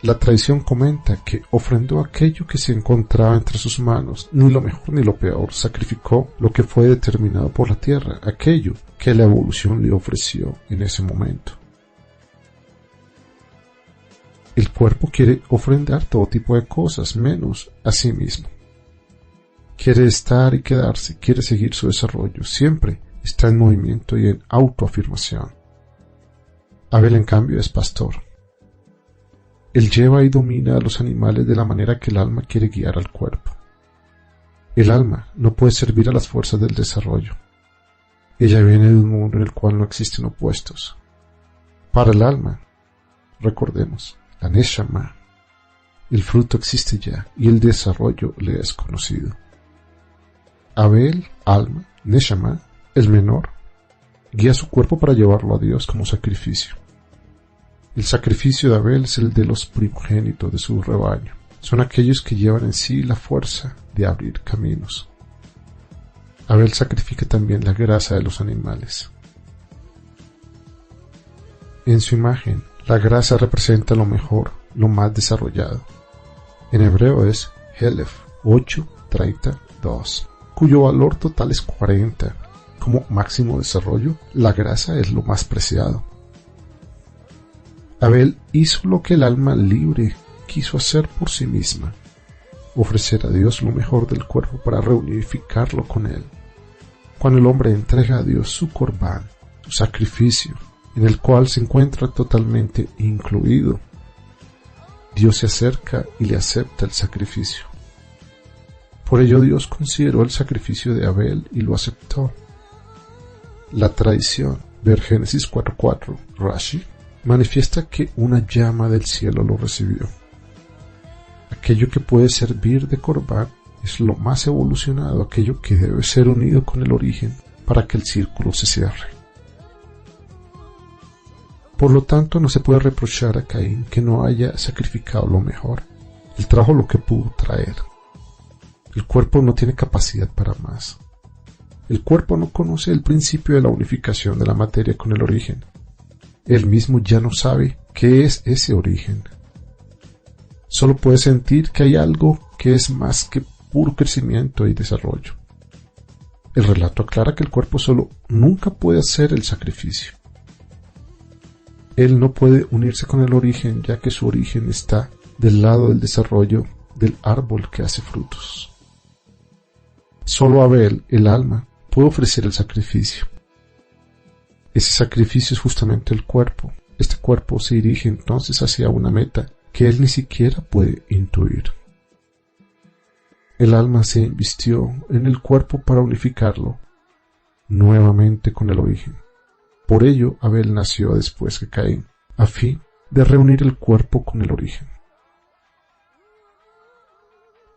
Speaker 1: La tradición comenta que ofrendó aquello que se encontraba entre sus manos, ni lo mejor ni lo peor, sacrificó lo que fue determinado por la tierra, aquello que la evolución le ofreció en ese momento. El cuerpo quiere ofrendar todo tipo de cosas, menos a sí mismo. Quiere estar y quedarse, quiere seguir su desarrollo, siempre está en movimiento y en autoafirmación. Abel, en cambio, es pastor. Él lleva y domina a los animales de la manera que el alma quiere guiar al cuerpo. El alma no puede servir a las fuerzas del desarrollo. Ella viene de un mundo en el cual no existen opuestos. Para el alma, recordemos, la Neshama, el fruto existe ya y el desarrollo le es conocido. Abel, alma, Neshama, el menor, guía su cuerpo para llevarlo a Dios como sacrificio. El sacrificio de Abel es el de los primogénitos de su rebaño. Son aquellos que llevan en sí la fuerza de abrir caminos. Abel sacrifica también la grasa de los animales. En su imagen, la grasa representa lo mejor, lo más desarrollado. En hebreo es Helef 8:32, cuyo valor total es 40. Como máximo desarrollo, la grasa es lo más preciado. Abel hizo lo que el alma libre quiso hacer por sí misma, ofrecer a Dios lo mejor del cuerpo para reunificarlo con él. Cuando el hombre entrega a Dios su corbán, su sacrificio, en el cual se encuentra totalmente incluido, Dios se acerca y le acepta el sacrificio. Por ello Dios consideró el sacrificio de Abel y lo aceptó. La tradición, ver Génesis 4:4, Rashi, manifiesta que una llama del cielo lo recibió. Aquello que puede servir de corbán es lo más evolucionado, aquello que debe ser unido con el origen para que el círculo se cierre. Por lo tanto, no se puede reprochar a Caín que no haya sacrificado lo mejor. Él trajo lo que pudo traer. El cuerpo no tiene capacidad para más. El cuerpo no conoce el principio de la unificación de la materia con el origen. Él mismo ya no sabe qué es ese origen. Solo puede sentir que hay algo que es más que puro crecimiento y desarrollo. El relato aclara que el cuerpo solo nunca puede hacer el sacrificio. Él no puede unirse con el origen, ya que su origen está del lado del desarrollo del árbol que hace frutos. Solo Abel, el alma, puede ofrecer el sacrificio. Ese sacrificio es justamente el cuerpo. Este cuerpo se dirige entonces hacia una meta que él ni siquiera puede intuir. El alma se invistió en el cuerpo para unificarlo nuevamente con el origen. Por ello, Abel nació después que Caín, a fin de reunir el cuerpo con el origen.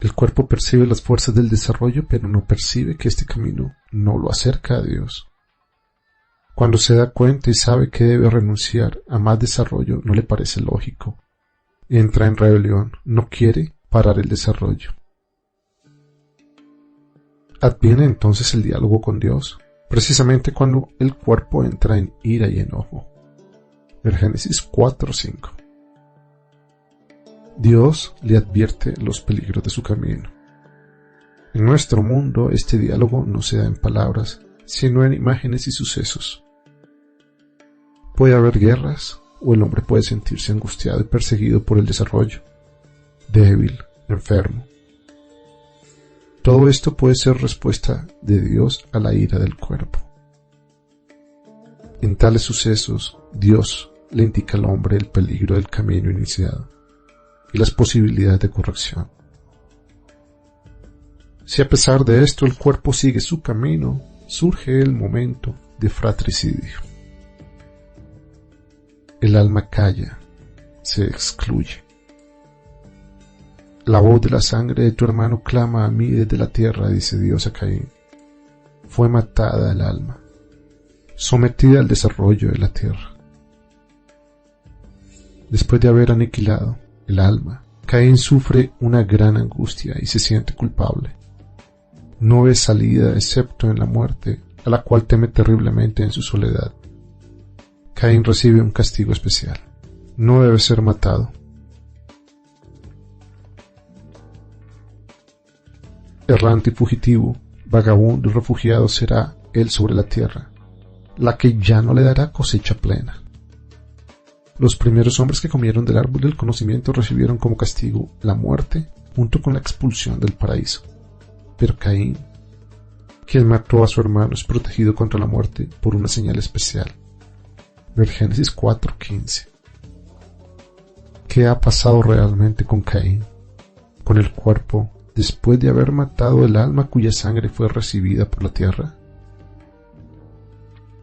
Speaker 1: El cuerpo percibe las fuerzas del desarrollo, pero no percibe que este camino no lo acerca a Dios. Cuando se da cuenta y sabe que debe renunciar a más desarrollo, no le parece lógico. Entra en rebelión, no quiere parar el desarrollo. Adviene entonces el diálogo con Dios, precisamente cuando el cuerpo entra en ira y enojo. En Génesis 4:5. Dios le advierte los peligros de su camino. En nuestro mundo este diálogo no se da en palabras, sino en imágenes y sucesos. Puede haber guerras, o el hombre puede sentirse angustiado y perseguido por el desarrollo, débil, enfermo. Todo esto puede ser respuesta de Dios a la ira del cuerpo. En tales sucesos, Dios le indica al hombre el peligro del camino iniciado y las posibilidades de corrección. Si a pesar de esto el cuerpo sigue su camino, surge el momento de fratricidio. El alma calla, se excluye. La voz de la sangre de tu hermano clama a mí desde la tierra, dice Dios a Caín. fue matada el alma, sometida al desarrollo de la tierra. Después de haber aniquilado el alma, Caín sufre una gran angustia y se siente culpable. No ve salida excepto en la muerte, a la cual teme terriblemente en su soledad. Caín recibe un castigo especial. No debe ser matado. Errante y fugitivo, vagabundo y refugiado será él sobre la tierra, la que ya no le dará cosecha plena. Los primeros hombres que comieron del árbol del conocimiento recibieron como castigo la muerte junto con la expulsión del paraíso. Pero Caín, quien mató a su hermano, es protegido contra la muerte por una señal especial. Ver Génesis 4:15. ¿Qué ha pasado realmente con Caín? Con el cuerpo, después de haber matado el alma cuya sangre fue recibida por la tierra.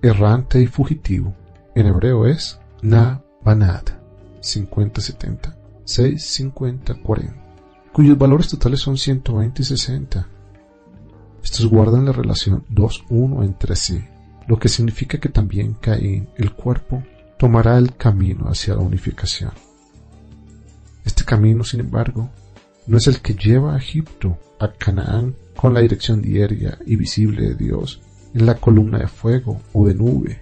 Speaker 1: Errante y fugitivo, en hebreo es Banad 50-70, 6-50-40, cuyos valores totales son 120 y 60. Estos guardan la relación 2-1 entre sí, lo que significa que también Caín, el cuerpo, tomará el camino hacia la unificación. Este camino, sin embargo, no es el que lleva a Egipto, a Canaán, con la dirección diaria y visible de Dios en la columna de fuego o de nube,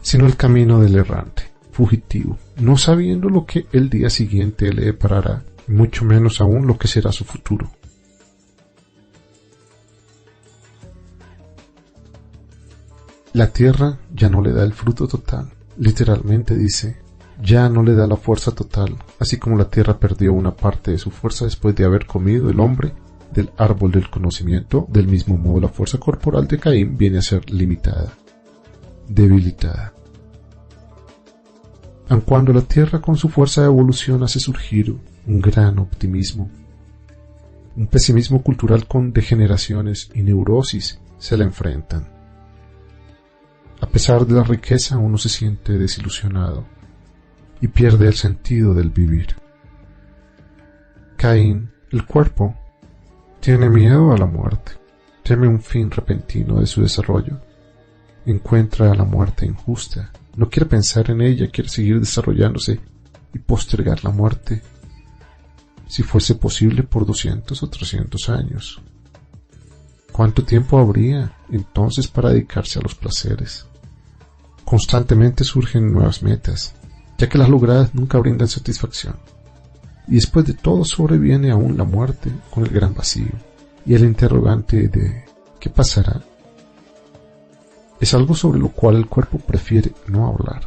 Speaker 1: sino el camino del errante, fugitivo, no sabiendo lo que el día siguiente le deparará, mucho menos aún lo que será su futuro. La tierra ya no le da el fruto total, literalmente dice, ya no le da la fuerza total, así como la tierra perdió una parte de su fuerza después de haber comido el hombre del árbol del conocimiento. Del mismo modo la fuerza corporal de Caín viene a ser limitada, debilitada. Aun cuando la tierra con su fuerza de evolución hace surgir un gran optimismo, un pesimismo cultural con degeneraciones y neurosis se le enfrentan. A pesar de la riqueza uno se siente desilusionado y pierde el sentido del vivir. Caín, el cuerpo, tiene miedo a la muerte, teme un fin repentino de su desarrollo, encuentra a la muerte injusta, no quiere pensar en ella, quiere seguir desarrollándose y postergar la muerte, si fuese posible por 200 o 300 años. ¿Cuánto tiempo habría entonces para dedicarse a los placeres? Constantemente surgen nuevas metas, ya que las logradas nunca brindan satisfacción. Y después de todo sobreviene aún la muerte con el gran vacío y el interrogante de ¿qué pasará? Es algo sobre lo cual el cuerpo prefiere no hablar.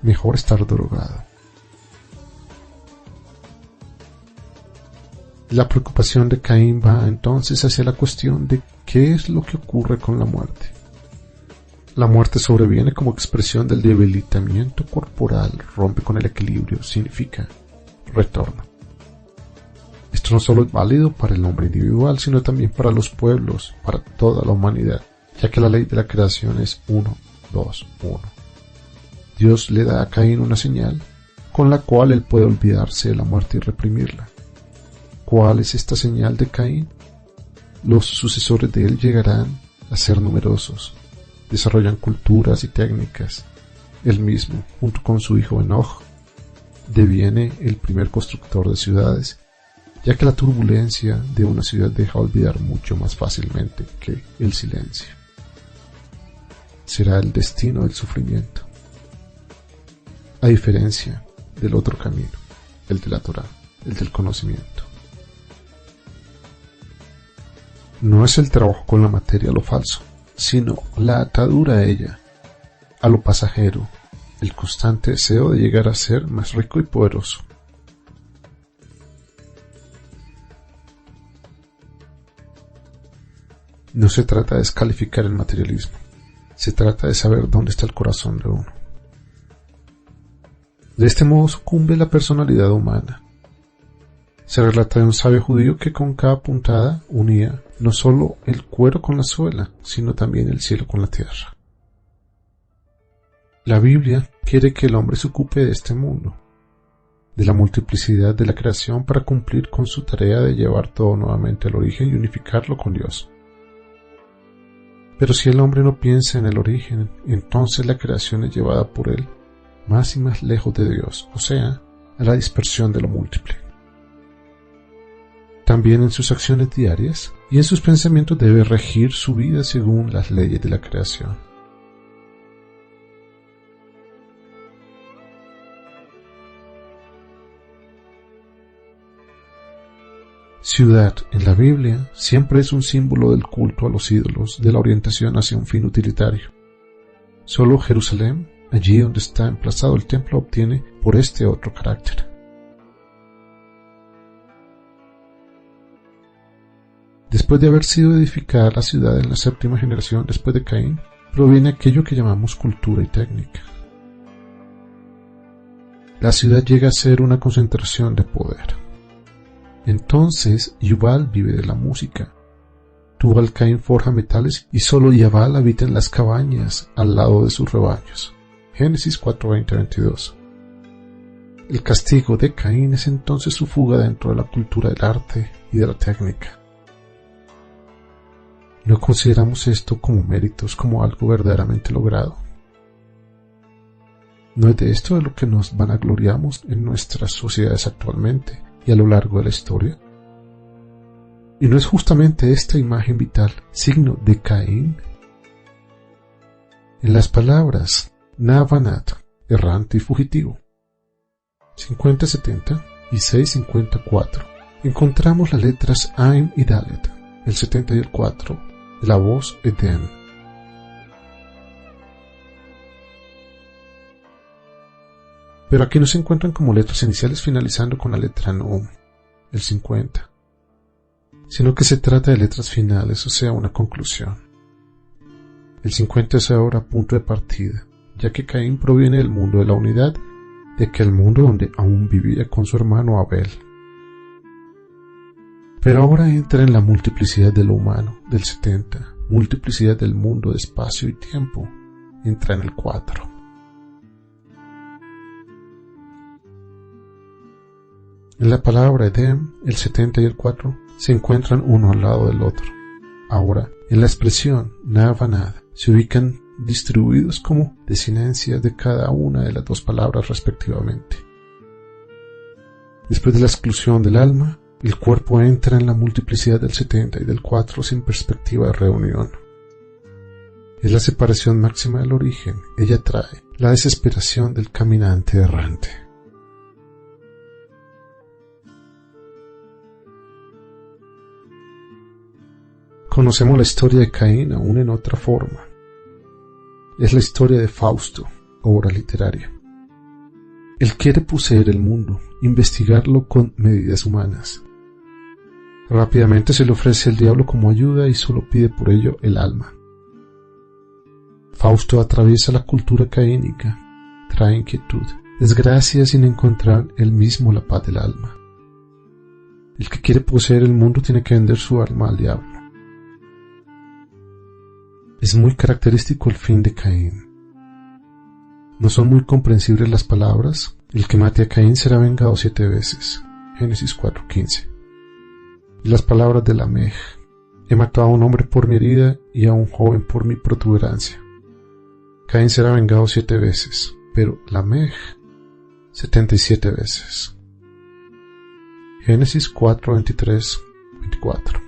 Speaker 1: Mejor estar drogado. La preocupación de Caín va entonces hacia la cuestión de qué es lo que ocurre con la muerte. La muerte sobreviene como expresión del debilitamiento corporal, rompe con el equilibrio, significa retorno. Esto no solo es válido para el hombre individual, sino también para los pueblos, para toda la humanidad, ya que la ley de la creación es 1, 2, 1. Dios le da a Caín una señal con la cual él puede olvidarse de la muerte y reprimirla. ¿Cuál es esta señal de Caín? Los sucesores de él llegarán a ser numerosos, desarrollan culturas y técnicas. Él mismo, junto con su hijo Enoch, deviene el primer constructor de ciudades, ya que la turbulencia de una ciudad deja olvidar mucho más fácilmente que el silencio. Será el destino del sufrimiento, a diferencia del otro camino, el de la Torá, el del conocimiento. No es el trabajo con la materia lo falso, sino la atadura a ella, a lo pasajero, el constante deseo de llegar a ser más rico y poderoso. No se trata de descalificar el materialismo, se trata de saber dónde está el corazón de uno. De este modo sucumbe la personalidad humana. Se relata de un sabio judío que con cada puntada unía no solo el cuero con la suela, sino también el cielo con la tierra. La Biblia quiere que el hombre se ocupe de este mundo. de la multiplicidad de la creación para cumplir con su tarea de llevar todo nuevamente al origen y unificarlo con Dios. Pero si el hombre no piensa en el origen, entonces la creación es llevada por él más y más lejos de Dios, o sea, a la dispersión de lo múltiple. También en sus acciones diarias y en sus pensamientos debe regir su vida según las leyes de la creación. Ciudad en la Biblia siempre es un símbolo del culto a los ídolos, de la orientación hacia un fin utilitario. Solo Jerusalén, allí donde está emplazado el templo, obtiene por este otro carácter. Después de haber sido edificada la ciudad en la 7ª generación después de Caín, proviene aquello que llamamos cultura y técnica. La ciudad llega a ser una concentración de poder. Entonces Yubal vive de la música. Tubal-Caín forja metales y solo Yabal habita en las cabañas al lado de sus rebaños. Génesis 4:20-22. El castigo de Caín es entonces su fuga dentro de la cultura del arte y de la técnica. No consideramos esto como méritos, como algo verdaderamente logrado. No es de esto de lo que nos vanagloriamos en nuestras sociedades actualmente y a lo largo de la historia. ¿Y no es justamente esta imagen vital signo de Caín? En las palabras Navanat, errante y fugitivo, 50-70 y 6-54, encontramos las letras Ain y Dalet, el 70 y el 4, de la voz Edén. Pero aquí no se encuentran como letras iniciales finalizando con la letra Num, el 50, sino que se trata de letras finales, o sea, una conclusión. El 50 es ahora punto de partida, ya que Caín proviene del mundo de la unidad, de aquel mundo donde aún vivía con su hermano Abel. Pero ahora entra en la multiplicidad de lo humano, del 70, multiplicidad del mundo de espacio y tiempo, entra en el 4. En la palabra Edén, el 70 y el 4 se encuentran uno al lado del otro. Ahora, en la expresión Navanad se ubican distribuidos como desinencias de cada una de las dos palabras respectivamente. Después de la exclusión del alma, el cuerpo entra en la multiplicidad del 70 y del 4 sin perspectiva de reunión. Es la separación máxima del origen, ella trae la desesperación del caminante errante. Conocemos la historia de Caín aún en otra forma. Es la historia de Fausto, obra literaria. Él quiere poseer el mundo, investigarlo con medidas humanas. Rápidamente se le ofrece el diablo como ayuda y solo pide por ello el alma. Fausto atraviesa la cultura caínica, trae inquietud, desgracia sin encontrar él mismo la paz del alma. El que quiere poseer el mundo tiene que vender su alma al diablo. Es muy característico el fin de Caín. No son muy comprensibles las palabras: el que mate a Caín será vengado 7 veces. Génesis 4:15. Y las palabras de Lamej: he matado a un hombre por mi herida y a un joven por mi protuberancia. Caín será vengado 7 veces, pero Lamej 77 veces. Génesis 4:23-24.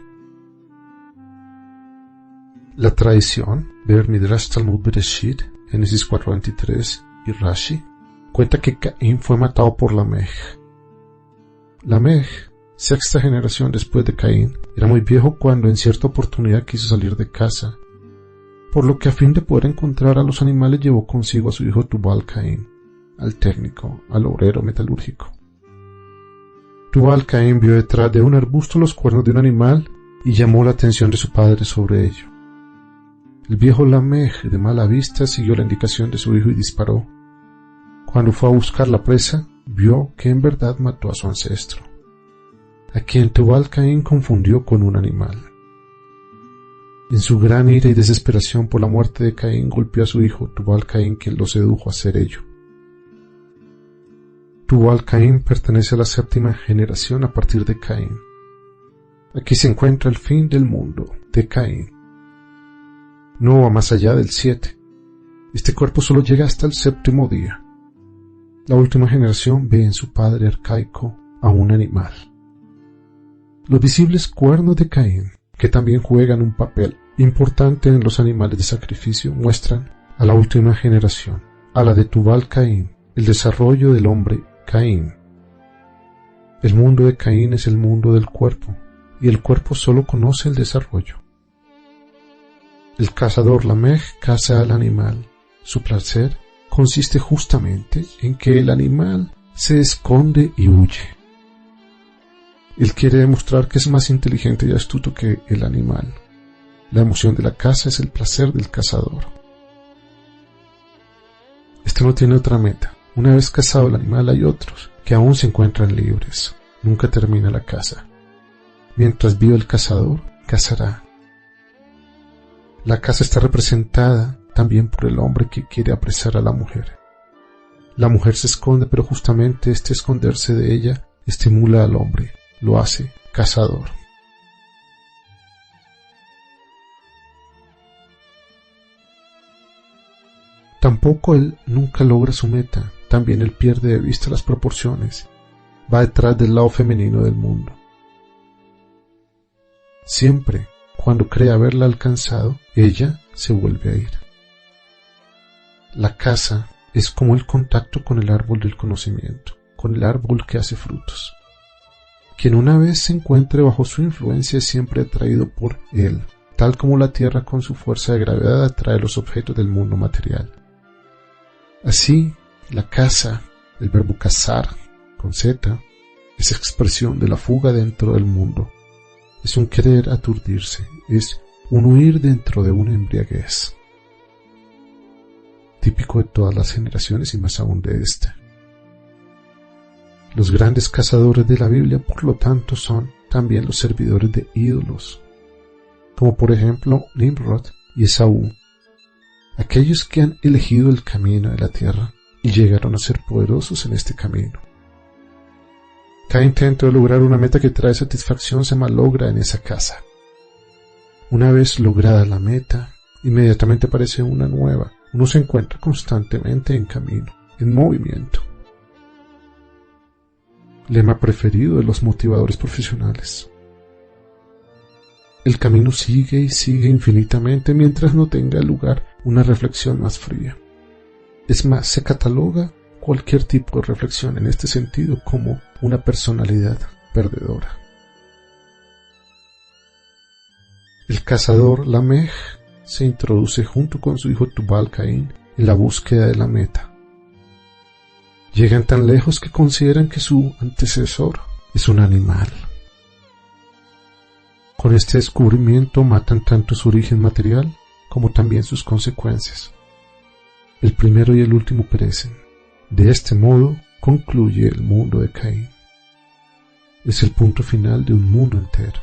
Speaker 1: La tradición, ver Midrash Talmud Bereshit, Génesis 4:23 y Rashi, cuenta que Caín fue matado por Lamej. Lamej, 6ª generación después de Caín, era muy viejo cuando en cierta oportunidad quiso salir de casa, por lo que a fin de poder encontrar a los animales llevó consigo a su hijo Tubal-Caín, al técnico, al obrero metalúrgico. Tubal-Caín vio detrás de un arbusto los cuernos de un animal y llamó la atención de su padre sobre ello. El viejo Lamej, de mala vista, siguió la indicación de su hijo y disparó. Cuando fue a buscar la presa, vio que en verdad mató a su ancestro, a quien Tubal-Caín confundió con un animal. En su gran ira y desesperación por la muerte de Caín, golpeó a su hijo Tubal-Caín, quien lo sedujo a hacer ello. Tubal-Caín pertenece a la séptima generación a partir de Caín. Aquí se encuentra el fin del mundo de Caín. No va más allá del 7. Este cuerpo solo llega hasta el séptimo día. La última generación ve en su padre arcaico a un animal. Los visibles cuernos de Caín, que también juegan un papel importante en los animales de sacrificio, muestran a la última generación, a la de Tubal-Caín, el desarrollo del hombre Caín. El mundo de Caín es el mundo del cuerpo, y el cuerpo solo conoce el desarrollo. El cazador Lamech caza al animal. Su placer consiste justamente en que el animal se esconde y huye. Él quiere demostrar que es más inteligente y astuto que el animal. La emoción de la caza es el placer del cazador. Este no tiene otra meta. Una vez cazado el animal hay otros que aún se encuentran libres. Nunca termina la caza. Mientras viva el cazador, cazará. La caza está representada también por el hombre que quiere apresar a la mujer. La mujer se esconde, pero justamente este esconderse de ella estimula al hombre, lo hace cazador. Tampoco él nunca logra su meta, también él pierde de vista las proporciones, va detrás del lado femenino del mundo. Siempre, cuando cree haberla alcanzado, ella se vuelve a ir. La caza es como el contacto con el árbol del conocimiento, con el árbol que hace frutos. Quien una vez se encuentre bajo su influencia es siempre atraído por él, tal como la tierra con su fuerza de gravedad atrae los objetos del mundo material. Así, la caza, el verbo cazar, con Z, es expresión de la fuga dentro del mundo. Es un querer aturdirse, es un huir dentro de una embriaguez. Típico de todas las generaciones y más aún de esta. Los grandes cazadores de la Biblia, por lo tanto, son también los servidores de ídolos, como por ejemplo Nimrod y Esaú, aquellos que han elegido el camino de la tierra y llegaron a ser poderosos en este camino. Cada intento de lograr una meta que trae satisfacción se malogra en esa caza. Una vez lograda la meta, inmediatamente aparece una nueva. Uno se encuentra constantemente en camino, en movimiento. Lema preferido de los motivadores profesionales. El camino sigue y sigue infinitamente mientras no tenga lugar una reflexión más fría. Es más, se cataloga cualquier tipo de reflexión en este sentido como una personalidad perdedora. El cazador Lamech se introduce junto con su hijo Tubal-Caín en la búsqueda de la meta. Llegan tan lejos que consideran que su antecesor es un animal. Con este descubrimiento matan tanto su origen material como también sus consecuencias. El primero y el último perecen. De este modo concluye el mundo de Caín. Es el punto final de un mundo entero.